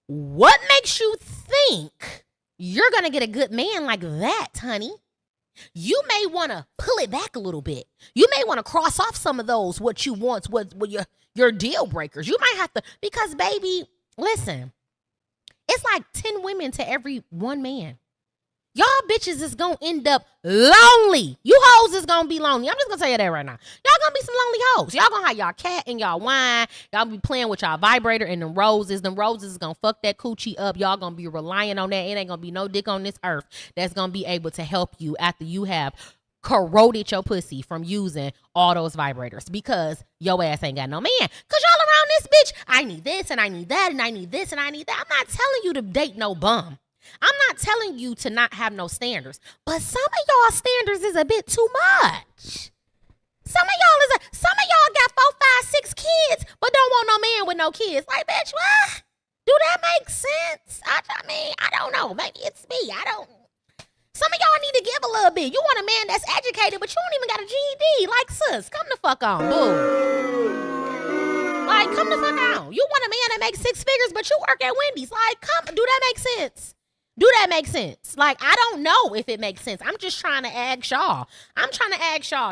S1: What makes you think you're going to get a good man like that, honey? You may want to pull it back a little bit. You may want to cross off some of those what you want, what your deal breakers. You might have to, because baby, listen, it's like 10 women to every one man. Y'all bitches is going to end up lonely. You hoes is going to be lonely. I'm just going to tell you that right now. Y'all going to be some lonely hoes. Y'all going to have y'all cat and y'all wine. Y'all be playing with y'all vibrator and them roses. Them roses is going to fuck that coochie up. Y'all going to be relying on that. It ain't going to be no dick on this earth that's going to be able to help you after you have corroded your pussy from using all those vibrators because your ass ain't got no man. Because y'all around this bitch, I need this and I need that and I need this and I need that. I'm not telling you to date no bum. I'm not telling you to not have no standards, but some of y'all standards is a bit too much. Some of y'all got 4, 5, 6 kids, but don't want no man with no kids. Like, bitch, what? Do that make sense? I mean, I don't know. Maybe it's me. Some of y'all need to give a little bit. You want a man that's educated, but you don't even got a GED. Like, sis, come the fuck on, boo. Like, come the fuck on. You want a man that makes 6 figures, but you work at Wendy's. Like, do that make sense? Do that make sense? Like, I don't know if it makes sense. I'm just trying to ask y'all.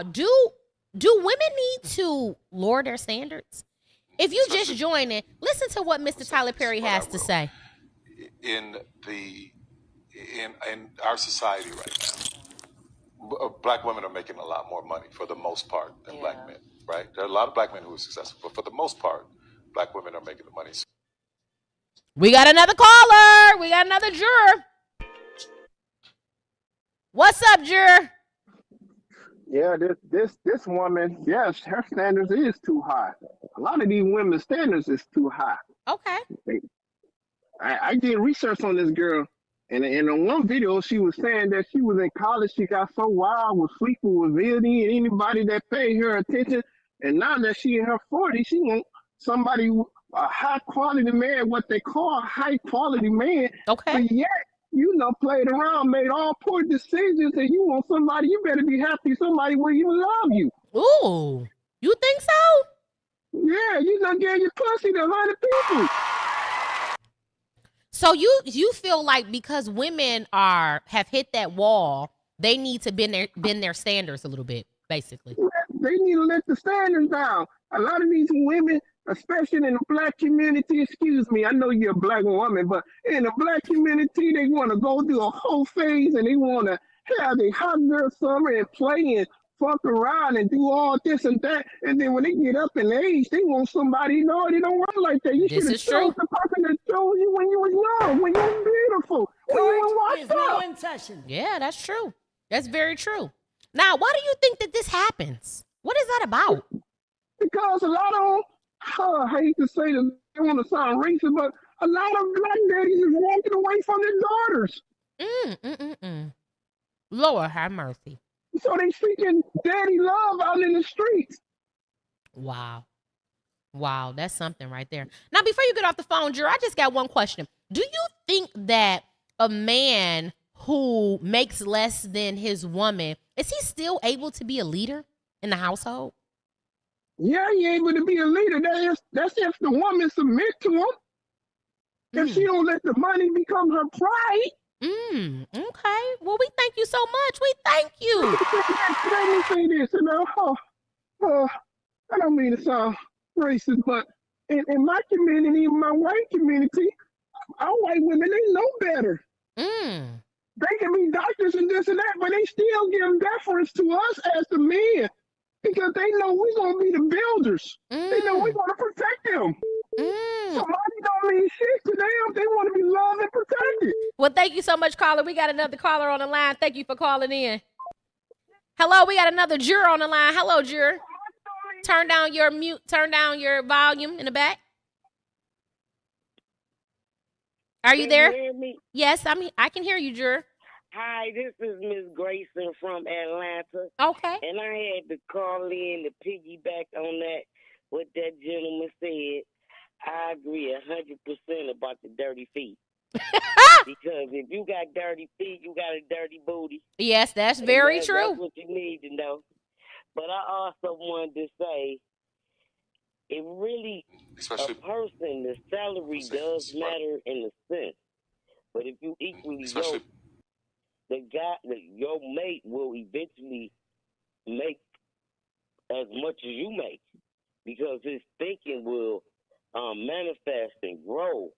S1: Do women need to lower their standards? If you just join it, listen to what Mr. Tyler Perry has to say.
S6: In our society right now, black women are making a lot more money for the most part than black men, right? There are a lot of black men who are successful, but for the most part, black women are making the money.
S1: We got another caller. We got another juror. What's up, juror?
S4: Yeah, this woman, yes, her standards is too high. A lot of these women's standards is too high.
S1: Okay.
S4: I did research on this girl, and in one video, she was saying that she was in college. She got so wild with sleeping with Vildy and anybody that paid her attention. And now that she in her 40s, she wants somebody, a high quality man, what they call a high quality man.
S1: Okay.
S4: But yet, played around, made all poor decisions, and you want somebody, you better be happy somebody will even love you.
S1: Ooh, you think so?
S4: Yeah, you done gave your pussy to 100 people.
S1: So you feel like because women have hit that wall, they need to bend their standards a little bit, basically.
S4: They need to let the standards down. A lot of these women, especially in the black community, excuse me, I know you're a black woman, but in the black community, they want to go through a whole phase and they want to have a hot girl summer and play and fuck around and do all this and that. And then when they get up in age, they want somebody, no, they don't run like that. You should have chose the person that chose you when you was young, when you was beautiful, when you was washed up.
S1: Yeah, that's true. That's very true. Now, why do you think that this happens? What is that about?
S4: Because a lot of them, I hate to say this, I don't want to sound racist, but a lot of black daddies is walking away from their daughters.
S1: Lord have mercy.
S4: So they seeking daddy love out in the streets.
S1: Wow, that's something right there. Now, before you get off the phone, Drew, I just got one question. Do you think that a man who makes less than his woman, is he still able to be a leader in the household?
S4: Yeah, he able to be a leader. That's if the woman submit to him. If she don't let the money become her pride.
S1: Okay. Well, we thank you so much. We thank you.
S4: Let me say this, I don't mean to sound racist, but in my community, my white community, our white women, they know better. They can be doctors and this and that, but they still give deference to us as the men because they know we're going to be the builders. They know we're going to protect them. So money don't mean shit to them. They want to be loved and protected.
S1: Well, thank you so much, caller. We got another caller on the line. Thank you for calling in. Hello, we got another juror on the line. Hello, juror. Turn down your volume in the back. Are you there?
S5: Can you hear me?
S1: Yes, I can hear you, juror.
S5: Hi, this is Miss Grayson from Atlanta.
S1: Okay.
S5: And I had to call in to piggyback on that, what that gentleman said. I agree 100% about the dirty feet. Because if you got dirty feet, you got a dirty booty.
S1: Yes, that's very true.
S5: That's what you need to know. But I also wanted to say, it really,
S6: Especially
S5: a person, the salary does matter in a sense. But if you equally yoke, your mate will eventually make as much as you make because his thinking will manifest and grow.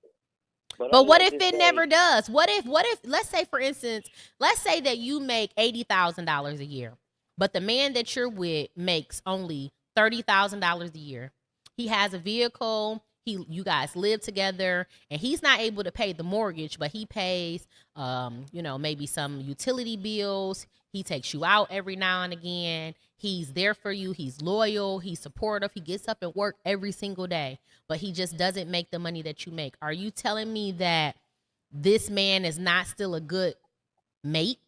S1: But what if it never does? What if, let's say, for instance, let's say that you make $80,000 a year, but the man that you're with makes only $30,000 a year. He has a vehicle. You guys live together, and he's not able to pay the mortgage, but he pays, maybe some utility bills. He takes you out every now and again. He's there for you. He's loyal. He's supportive. He gets up and work every single day, but he just doesn't make the money that you make. Are you telling me that this man is not still a good mate?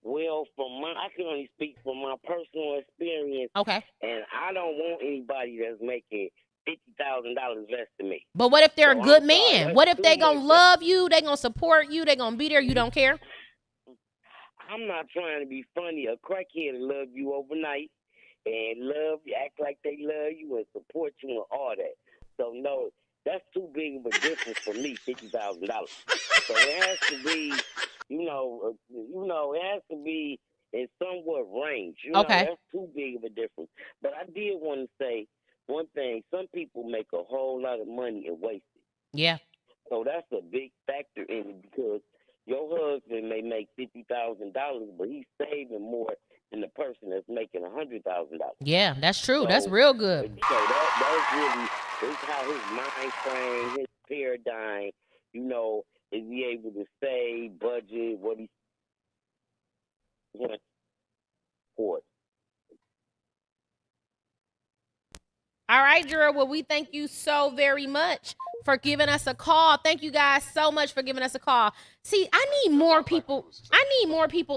S5: Well, I can only speak from my personal experience.
S1: Okay.
S5: And I don't want anybody that's making $50,000 less than me.
S1: But what if they're a good man? What if they gonna love you? They gonna support you? They gonna be there? You don't care?
S5: I'm not trying to be funny. A crackhead will love you overnight and act like they love you and support you and all that. So no, that's too big of a difference for me. $50,000. So it has to be. It has to be in somewhat range.
S1: Okay.
S5: That's too big of a difference. But I did want to say one thing. Some people make a whole lot of money and waste it.
S1: Yeah.
S5: So that's a big factor in it because your husband may make $50,000, but he's saving more than the person that's making $100,000.
S1: Yeah, that's true. So, that's real good.
S5: So that's really how his mind frame, his paradigm, is he able to save, budget, what he wants for it.
S1: All right, Drew. Well, we thank you so very much for giving us a call. Thank you guys so much for giving us a call. See, I need more people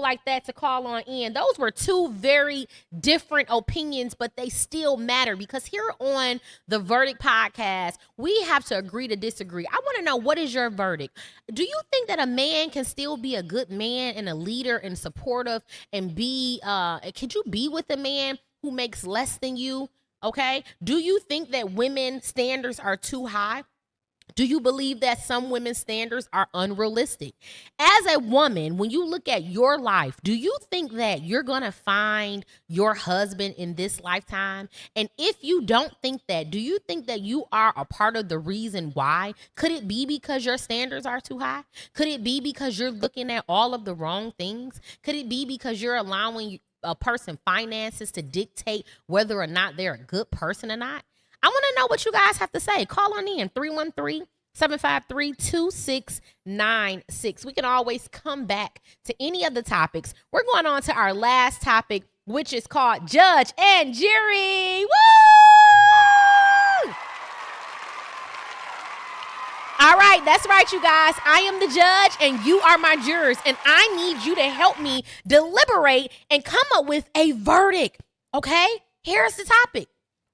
S1: like that to call on in. Those were two very different opinions, but they still matter because here on the Verdict Podcast, we have to agree to disagree. I want to know, what is your verdict? Do you think that a man can still be a good man and a leader and supportive and could you be with a man who makes less than you? Okay. Do you think that women's standards are too high? Do you believe that some women's standards are unrealistic? As a woman, when you look at your life, do you think that you're going to find your husband in this lifetime? And if you don't think that, do you think that you are a part of the reason why? Could it be because your standards are too high? Could it be because you're looking at all of the wrong things? Could it be because you're allowing a person finances to dictate whether or not they're a good person or not? I want to know what you guys have to say. Call on in 313-753-2696. We can always come back to any of the topics. We're going on to our last topic, which is called Judge and Jury. Woo! All right, that's right, you guys. I am the judge and you are my jurors, and I need you to help me deliberate and come up with a verdict, okay? Here's the topic.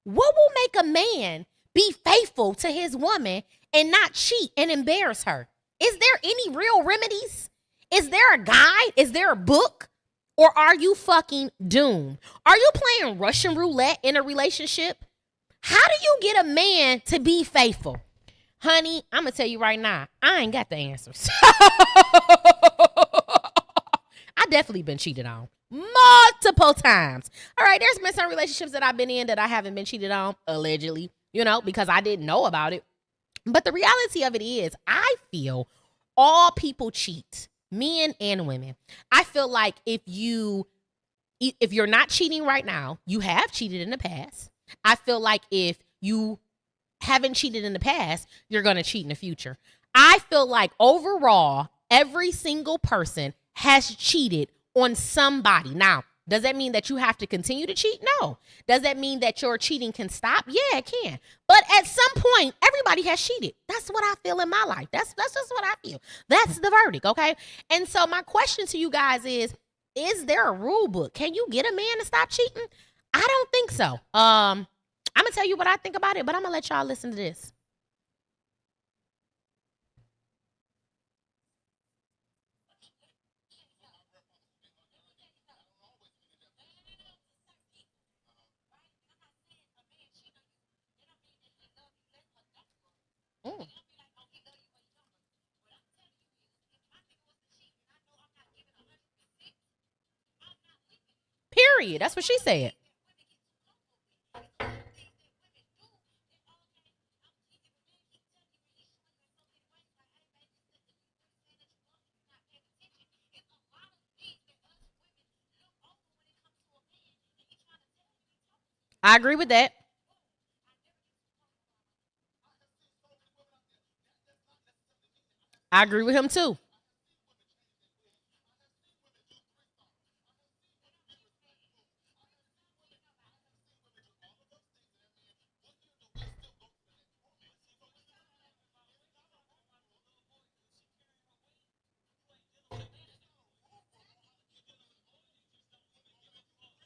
S1: What will make a man be faithful to his woman and not cheat and embarrass her? Is there any real remedies? Is there a guide? Is there a book? Or are you fucking doomed? Are you playing Russian roulette in a relationship? How do you get a man to be faithful? Honey, I'm going to tell you right now, I ain't got the answers. I definitely been cheated on multiple times. All right, there's been some relationships that I've been in that I haven't been cheated on, allegedly, because I didn't know about it. But the reality of it is, I feel all people cheat, men and women. I feel like if you're not cheating right now, you have cheated in the past. I feel like if you haven't cheated in the past, you're going to cheat in the future. I feel like overall, every single person has cheated on somebody. Now, does that mean that you have to continue to cheat? No. Does that mean that your cheating can stop? Yeah, it can. But at some point, everybody has cheated. That's what I feel in my life. That's just what I feel. That's the verdict, okay? And so my question to you guys is there a rule book? Can you get a man to stop cheating? I don't think so. I'm going to tell you what I think about it, but I'm going to let y'all listen to this. Mm. Period. That's what she said. I agree with that. I agree with him too.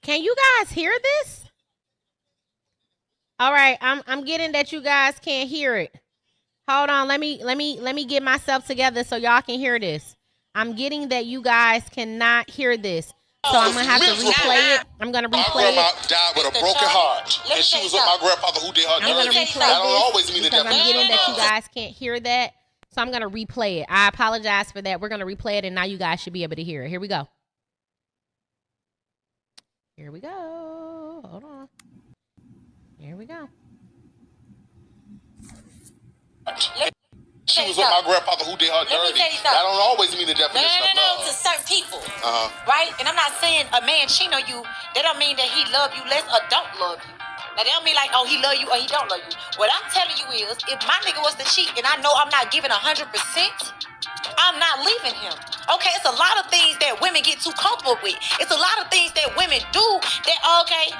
S1: Can you guys hear this? All right, I'm getting that you guys can't hear it. Hold on, let me get myself together so y'all can hear this. I'm getting that you guys cannot hear this. So I'm gonna have to replay it. I'm gonna replay
S7: My grandma
S1: it.
S7: died with a broken heart, and she was with my grandfather who did her
S1: I'm gonna
S7: dirty.
S1: replay
S7: That don't
S1: this
S7: always mean the
S1: because I'm
S7: definition
S1: getting
S7: of
S1: that you
S7: love.
S1: guys can't hear that. So I'm gonna replay it. I apologize for that. We're gonna replay it, and now you guys should be able to hear it. Here we go. Here we go. Hold on. Here we go.
S7: She was with my grandfather who did her dirty. That don't always mean the definition of love.
S8: To certain people, right? And I'm not saying a man cheating on you, that don't mean that he love you less or don't love you. Now, they don't mean like, oh, he love you or he don't love you. What I'm telling you is, if my nigga was to cheat and I know I'm not giving 100%, I'm not leaving him. Okay, it's a lot of things that women get too comfortable with. It's a lot of things that women do that, okay,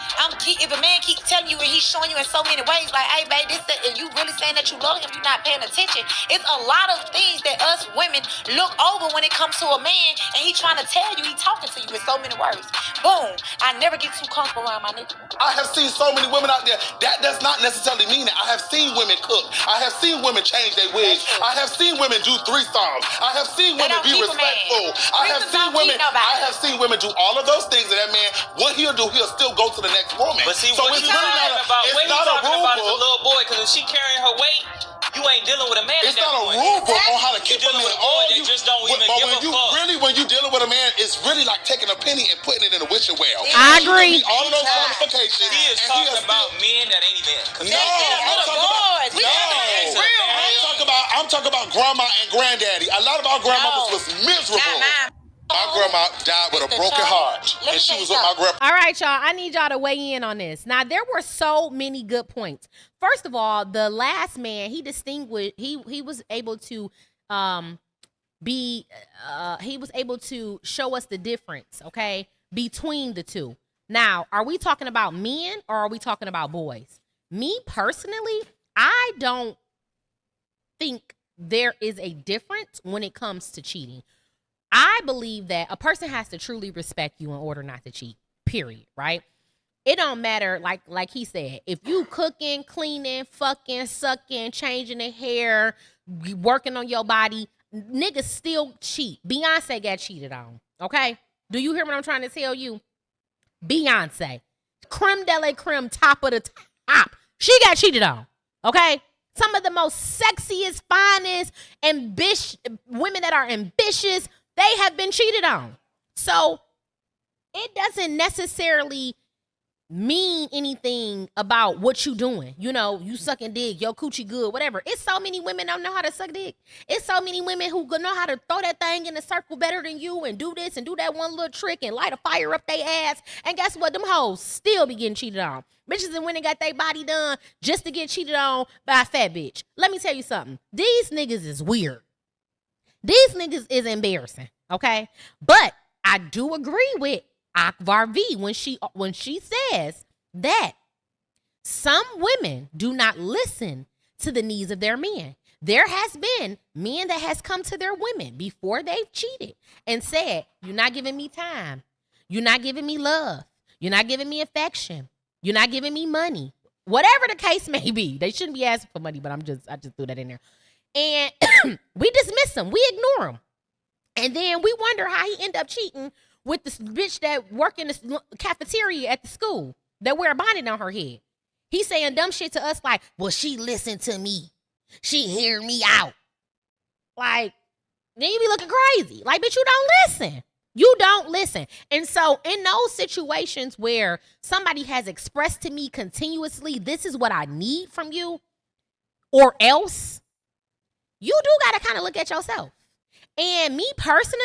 S8: if a man keeps telling you and he's showing you in so many ways, like, hey, babe, this, that, and you really saying that you love him, you're not paying attention. It's a lot of things that us women look over when it comes to a man and he trying to tell you, he talking to you in so many words. Boom. I never get too comfortable around my nigga.
S7: I have seen so many women out there. That does not necessarily mean that. I have seen women cook. I have seen women change their wigs. I have seen women do threesomes. I have seen women be respectful. I have seen women do all of those things, and that man, what he'll do, he'll still go to the next woman.
S9: But see,
S7: so
S9: what
S7: it's
S9: you
S7: really
S9: talking
S7: not
S9: about? What
S7: it's
S9: you
S7: not a
S9: talking
S7: rule
S9: about is a
S7: book.
S9: little boy, because if she carrying her weight, you ain't dealing with a man.
S7: It's not a rule book on how to keep a man on you.
S9: Just don't even
S7: but
S9: give
S7: when
S9: a
S7: you
S9: fuck.
S7: really, when you dealing with a man, it's really like taking a penny and putting it in a wishing well.
S1: I agree.
S7: You can meet all of those qualifications.
S9: He is
S7: and
S9: talking about men that ain't even.
S7: No, I'm talking about grandma and granddaddy. A lot of our grandmothers was miserable. My grandma died with a broken heart, and she was with my grandpa.
S1: All right, y'all. I need y'all to weigh in on this. Now, there were so many good points. First of all, the last man, he distinguished. He was able to he was able to show us the difference, okay, between the two. Now, are we talking about men or are we talking about boys? Me personally, I don't think there is a difference when it comes to cheating. I believe that a person has to truly respect you in order not to cheat, period, right? It don't matter, like he said, if you cooking, cleaning, fucking, sucking, changing the hair, working on your body, niggas still cheat. Beyonce got cheated on, okay? Do you hear what I'm trying to tell you? Beyonce, creme de la creme, top of the top. She got cheated on, okay? Some of the most sexiest, finest, women that are ambitious, they have been cheated on. So it doesn't necessarily mean anything about what you doing. You know, you sucking dick, your coochie good, whatever. It's so many women don't know how to suck dick. It's so many women who know how to throw that thing in a circle better than you and do this and do that one little trick and light a fire up their ass. And guess what? Them hoes still be getting cheated on. Bitches that went and got their body done just to get cheated on by a fat bitch. Let me tell you something. These niggas is weird. These niggas is embarrassing, okay? But I do agree with Akbar V when she says that some women do not listen to the needs of their men. There has been men that has come to their women before they've cheated and said, "You're not giving me time. You're not giving me love. You're not giving me affection. You're not giving me money." Whatever the case may be. They shouldn't be asking for money, but I just threw that in there. And we dismiss him. We ignore him. And then we wonder how he ended up cheating with this bitch that work in the cafeteria at the school that wear a bonnet on her head. He's saying dumb shit to us like, well, she listened to me. She hear me out. Like, then you be looking crazy. Like, bitch, you don't listen. You don't listen. And so in those situations where somebody has expressed to me continuously, this is what I need from you, or else, you do got to kind of look at yourself. And me personally,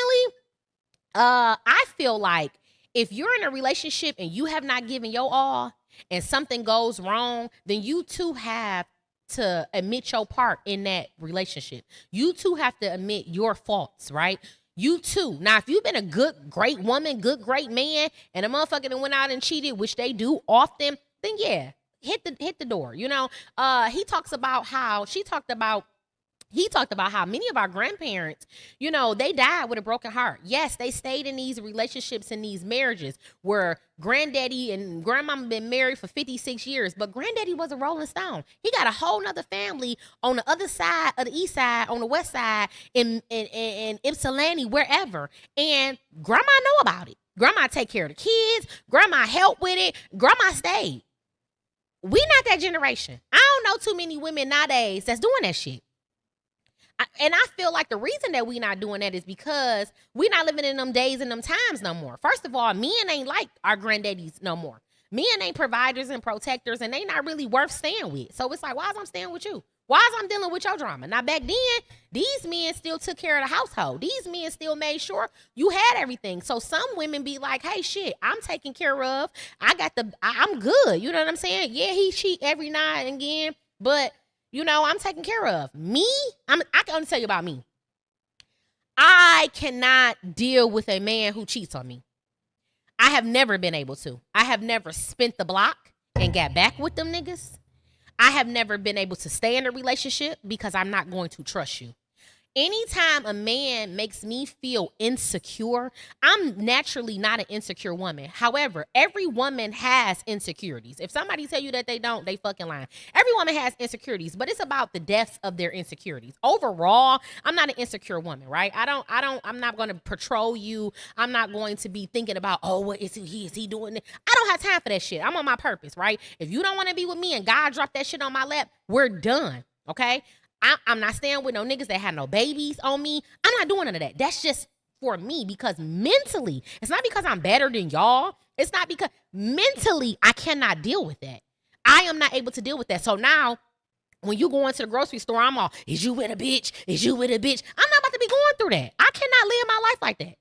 S1: I feel like if you're in a relationship and you have not given your all and something goes wrong, then you too have to admit your part in that relationship. You too have to admit your faults, right? You too. Now, if you've been a good, great woman, good, great man, and a motherfucker that went out and cheated, which they do often, then yeah, hit the door. You know, he talked about how many of our grandparents, you know, they died with a broken heart. Yes, they stayed in these relationships and these marriages where granddaddy and grandmama been married for 56 years, but granddaddy was a Rolling Stone. He got a whole nother family on the other side of the east side, on the west side, in Ypsilanti, wherever. And grandma know about it. Grandma take care of the kids. Grandma help with it. Grandma stayed. We not that generation. I don't know too many women nowadays that's doing that shit. And I feel like the reason that we not doing that is because we not living in them days and them times no more. First of all, men ain't like our granddaddies no more. Men ain't providers and protectors, and they not really worth staying with. So it's like, why is I'm staying with you? Why is I'm dealing with your drama? Now, back then, these men still took care of the household. These men still made sure you had everything. So some women be like, hey, shit, I'm taken care of. I'm good. You know what I'm saying? Yeah, he cheat every night and again, but you know, I'm taken care of. Me, I can only tell you about me. I cannot deal with a man who cheats on me. I have never been able to. I have never spent the block and got back with them niggas. I have never been able to stay in a relationship because I'm not going to trust you. Anytime a man makes me feel insecure, I'm naturally not an insecure woman. However, every woman has insecurities. If somebody tell you that they don't, they fucking lying. Every woman has insecurities, but it's about the depths of their insecurities. Overall, I'm not an insecure woman, right? I'm not going to patrol you. I'm not going to be thinking about, oh, what is he doing? I don't have time for that shit. I'm on my purpose, right? If you don't want to be with me and God dropped that shit on my lap, we're done, okay? I'm not staying with no niggas that have no babies on me. I'm not doing none of that. That's just for me because mentally, it's not because I'm better than y'all. It's not because mentally I cannot deal with that. I am not able to deal with that. So now when you go into the grocery store, I'm all, is you with a bitch? Is you with a bitch? I'm not about to be going through that. I cannot live my life like that.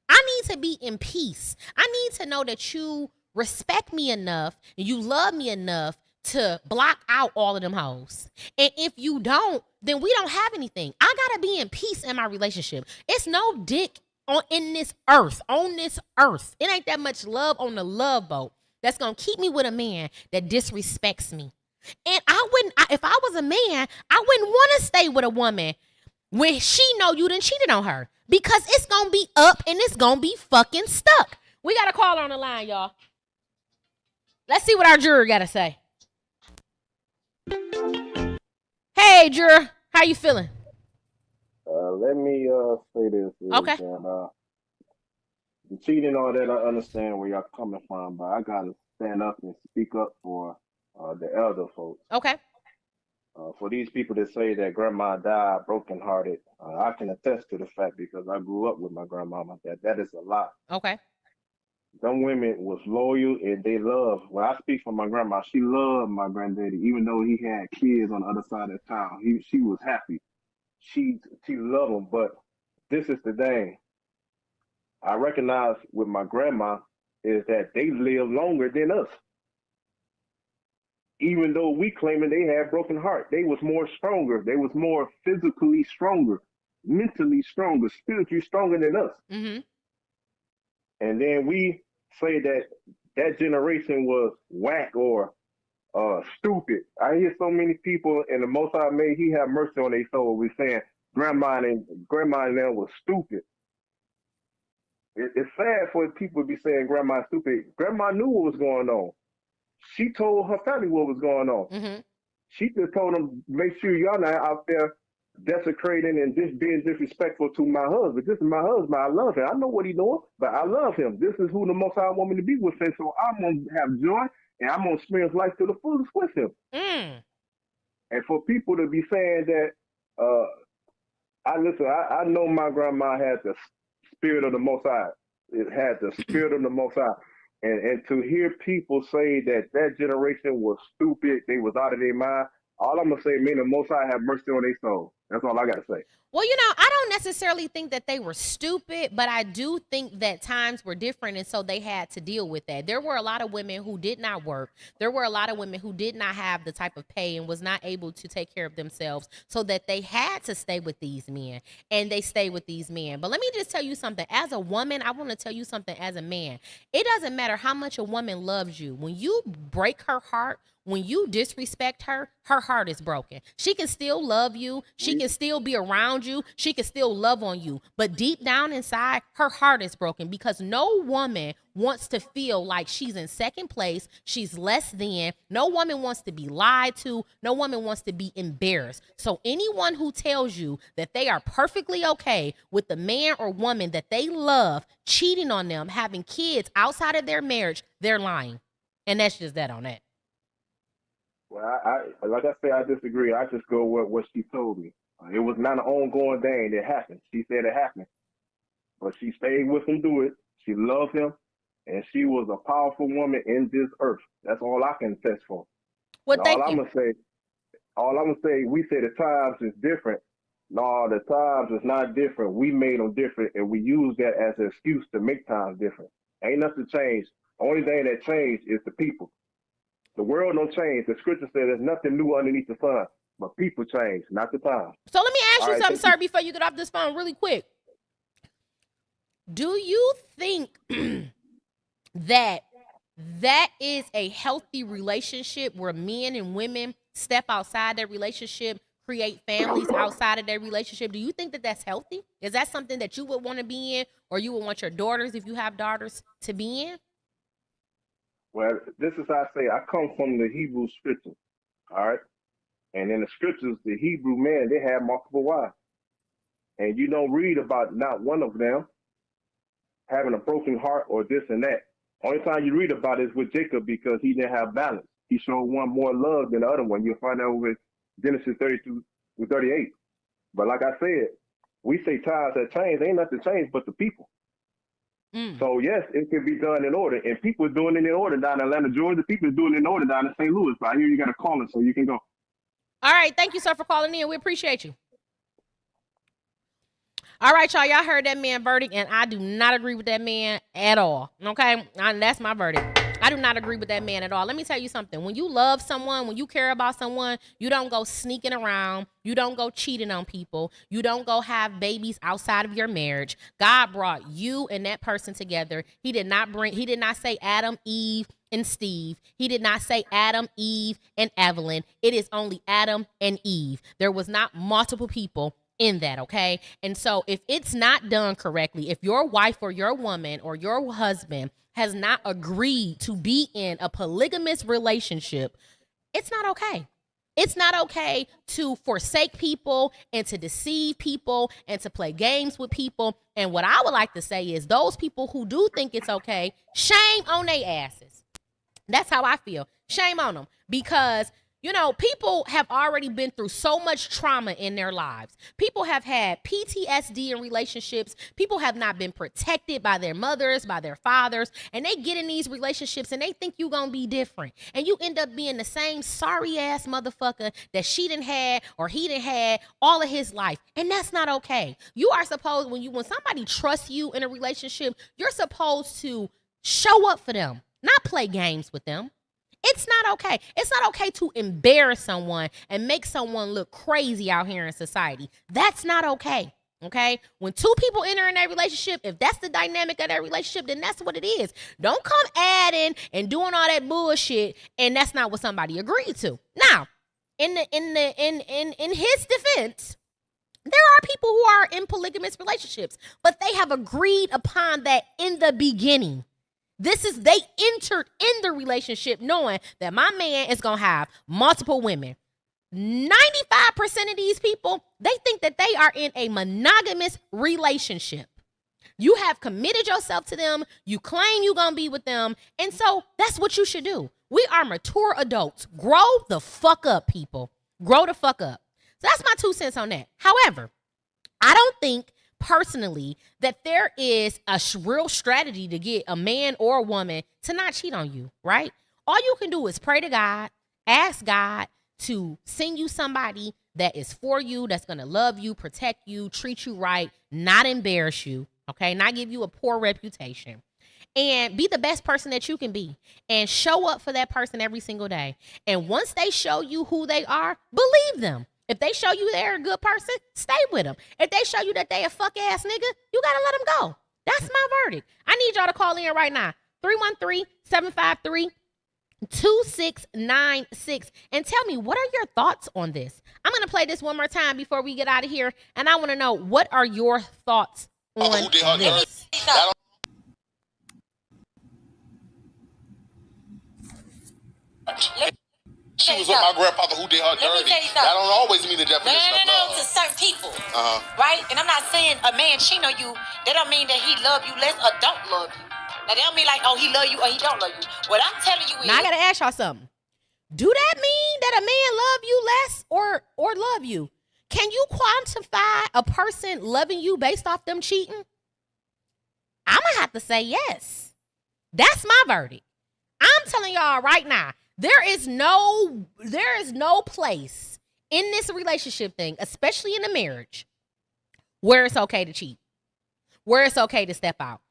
S1: I need to be in peace. I need to know that you respect me enough and you love me enough to block out all of them hoes. And if you don't, then we don't have anything. I gotta be in peace in my relationship. It's no dick on this earth. It ain't that much love on the love boat that's gonna keep me with a man that disrespects me. And if I was a man, I wouldn't want to stay with a woman when she know you done cheated on her. Because it's gonna be up and it's gonna be fucking stuck. We got a caller on the line, y'all. Let's see what our juror gotta say. Hey, juror, how you feeling?
S4: Let me say this.
S1: Okay.
S4: That, the cheating, all that, I understand where y'all coming from, but I gotta stand up and speak up for the elder folks.
S1: Okay.
S4: For these people that say that grandma died brokenhearted, I can attest to the fact because I grew up with my grandmama that is a lie.
S1: Okay.
S4: them women was loyal and they loved. When I speak for my grandma, she loved my granddaddy, even though he had kids on the other side of town. She was happy. She loved him. But this is the thing I recognize with my grandma is that they live longer than us. Even though we claiming they had broken heart, they was more stronger. They was more physically stronger, mentally stronger, spiritually stronger than us.
S1: Mm-hmm.
S4: And then we say that that generation was whack or stupid. I hear so many people, and the Most High may He have mercy on their soul. We saying grandma and them was stupid. It's sad for people to be saying grandma stupid. Grandma knew what was going on. She told her family what was going on.
S1: Mm-hmm.
S4: She just told them, make sure y'all not out there desecrating and just being disrespectful to my husband. This is my husband. I love him. I know what he's doing, but I love him. This is who the Most High want me to be with him. So I'm going to have joy and I'm going to experience life to the fullest with him.
S1: Mm.
S4: And for people to be saying that, I know my grandma had the spirit of the Most High. It had the spirit of the Most High. And to hear people say that that generation was stupid, they was out of their mind, all I'm going to say, may the Most High have mercy on their soul. That's all I got to say.
S1: Well, I don't necessarily think that they were stupid, but I do think that times were different, and so they had to deal with that. There were a lot of women who did not work. There were a lot of women who did not have the type of pay and was not able to take care of themselves, so that they had to stay with these men, and they stay with these men. But let me just tell you something. As a woman, I want to tell you something as a man. It doesn't matter how much a woman loves you. When you break her heart, when you disrespect her, her heart is broken. She can still love you. She can still be around you. She can still love on you. But deep down inside, her heart is broken because no woman wants to feel like she's in second place. She's less than. No woman wants to be lied to. No woman wants to be embarrassed. So anyone who tells you that they are perfectly okay with the man or woman that they love cheating on them, having kids outside of their marriage, they're lying. And that's just that on that.
S4: Well, I like I said, I disagree. I just go with what she told me. It was not an ongoing thing. It happened. She said it happened. But she stayed with him through it. She loved him. And she was a powerful woman in this earth. That's all I can attest for.
S1: Well,
S4: all I'm gonna say, we say the times is different. No, the times is not different. We made them different, and we use that as an excuse to make times different. Ain't nothing changed. The only thing that changed is the people. The world don't change. The scripture says there's nothing new underneath the sun, but people change, not the time.
S1: So let me ask you something, sir, before you get off this phone really quick. Do you think that is a healthy relationship where men and women step outside their relationship, create families outside of their relationship? Do you think that that's healthy? Is that something that you would want to be in, or you would want your daughters, if you have daughters, to be in?
S4: Well, this is how I say, I come from the Hebrew scriptures, all right? And in the scriptures, the Hebrew men, they had multiple wives. And you don't read about not one of them having a broken heart or this and that. Only time you read about it is with Jacob because he didn't have balance. He showed one more love than the other one. You'll find out with Genesis 32 through 38. But like I said, we say times have changed. Ain't nothing changed but the people. So, yes, it can be done in order. And people are doing it in order down in Atlanta, Georgia. People are doing it in order down in St. Louis. But I hear you got to call it so you can go.
S1: All right. Thank you, sir, for calling in. We appreciate you. All right, y'all. Y'all heard that man verdict, and I do not agree with that man at all. Okay? That's my verdict. I do not agree with that man at all. Let me tell you something. When you love someone, when you care about someone, you don't go sneaking around. You don't go cheating on people. You don't go have babies outside of your marriage. God brought you and that person together. He did not say Adam, Eve, and Steve. He did not say Adam, Eve, and Evelyn. It is only Adam and Eve. There was not multiple people in that, okay? And so if it's not done correctly, if your wife or your woman or your husband has not agreed to be in a polygamous relationship, it's not okay. It's not okay to forsake people and to deceive people and to play games with people. And what I would like to say is those people who do think it's okay, shame on their asses. That's how I feel. Shame on them, because People have already been through so much trauma in their lives. People have had PTSD in relationships. People have not been protected by their mothers, by their fathers, and they get in these relationships and they think you're going to be different. And you end up being the same sorry ass motherfucker that she done had or he done had all of his life. And that's not okay. You are supposed, when somebody trusts you in a relationship, you're supposed to show up for them, not play games with them. It's not okay. It's not okay to embarrass someone and make someone look crazy out here in society. That's not okay. Okay? When two people enter in a relationship, if that's the dynamic of that relationship, then that's what it is. Don't come adding and doing all that bullshit, and that's not what somebody agreed to. Now, in his defense, there are people who are in polygamous relationships, but they have agreed upon that in the beginning. They entered in the relationship knowing that my man is going to have multiple women. 95% of these people, they think that they are in a monogamous relationship. You have committed yourself to them. You claim you're going to be with them. And so that's what you should do. We are mature adults. Grow the fuck up, people. Grow the fuck up. So that's my 2 cents on that. However, I don't think personally that there is a real strategy to get a man or a woman to not cheat on you, right? All you can do is pray to God, ask God to send you somebody that is for you, that's going to love you, protect you, treat you right, not embarrass you, okay? Not give you a poor reputation. And be the best person that you can be and show up for that person every single day. And once they show you who they are, believe them. If they show you they're a good person, stay with them. If they show you that they a fuck ass nigga, you got to let them go. That's my verdict. I need y'all to call in right now. 313-753-2696 and tell me, what are your thoughts on this? I'm going to play this one more time before we get out of here. And I want to know, what are your thoughts on this?
S7: She was with my grandfather who did her dirty. That don't always mean the definition of love.
S8: To certain people, right? And I'm not saying a man cheating on you, that don't mean that he love you less or don't love you. Now, that don't mean like, oh, he love you or he don't love you. What I'm telling you is...
S1: Now, I got to ask y'all something. Do that mean that a man love you less or love you? Can you quantify a person loving you based off them cheating? I'm going to have to say yes. That's my verdict. I'm telling y'all right now, there is no place in this relationship thing, especially in a marriage, where it's okay to cheat, where it's okay to step out.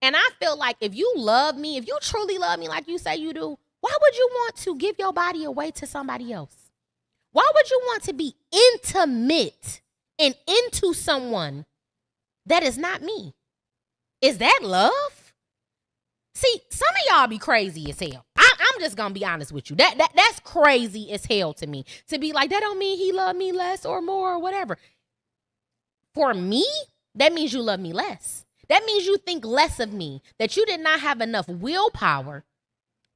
S1: And I feel like if you love me, if you truly love me like you say you do, why would you want to give your body away to somebody else? Why would you want to be intimate and into someone that is not me? Is that love? See, some of y'all be crazy as hell. I'm just gonna be honest with you. That's crazy as hell to me. To be like, that don't mean he love me less or more or whatever. For me, that means you love me less. That means you think less of me, that you did not have enough willpower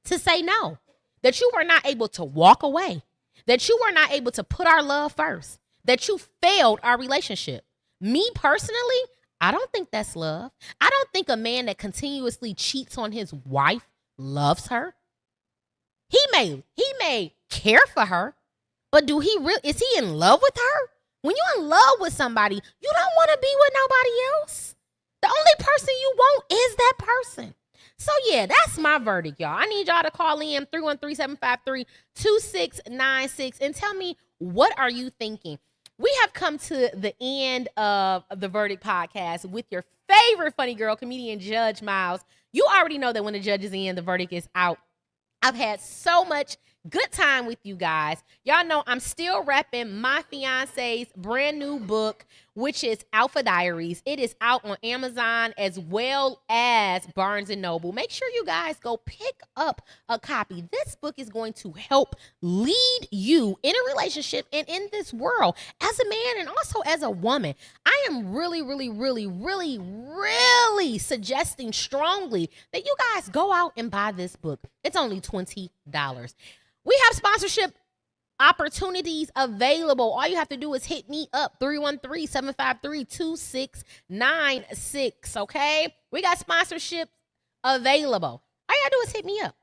S1: to say no, that you were not able to walk away, that you were not able to put our love first, that you failed our relationship. Me personally, I don't think that's love. I don't think a man that continuously cheats on his wife loves her. He may care for her, but is he in love with her? When you're in love with somebody, you don't want to be with nobody else. The only person you want is that person. So yeah, that's my verdict, y'all. I need y'all to call in 313-753-2696 and tell me, what are you thinking? We have come to the end of the Verdict podcast with your favorite funny girl, comedian Judge Miles. You already know that when the judge is in, the verdict is out. I've had so much good time with you guys. Y'all know I'm still repping my fiance's brand new book, which is Alpha Diaries. It is out on Amazon as well as Barnes & Noble. Make sure you guys go pick up a copy. This book is going to help lead you in a relationship and in this world as a man and also as a woman. I am really, really, really, really, really suggesting strongly that you guys go out and buy this book. It's only $20. We have sponsorship opportunities available. All you have to do is hit me up, 313-753-2696, okay? We got sponsorship available. All you gotta do is hit me up.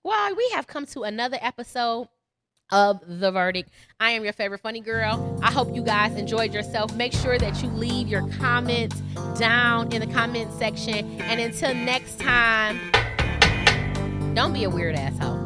S1: Well, we have come to another episode of the verdict. I am your favorite funny girl. I hope you guys enjoyed yourself. Make sure that you leave your comments down in the comment section. And until next time, don't be a weird asshole.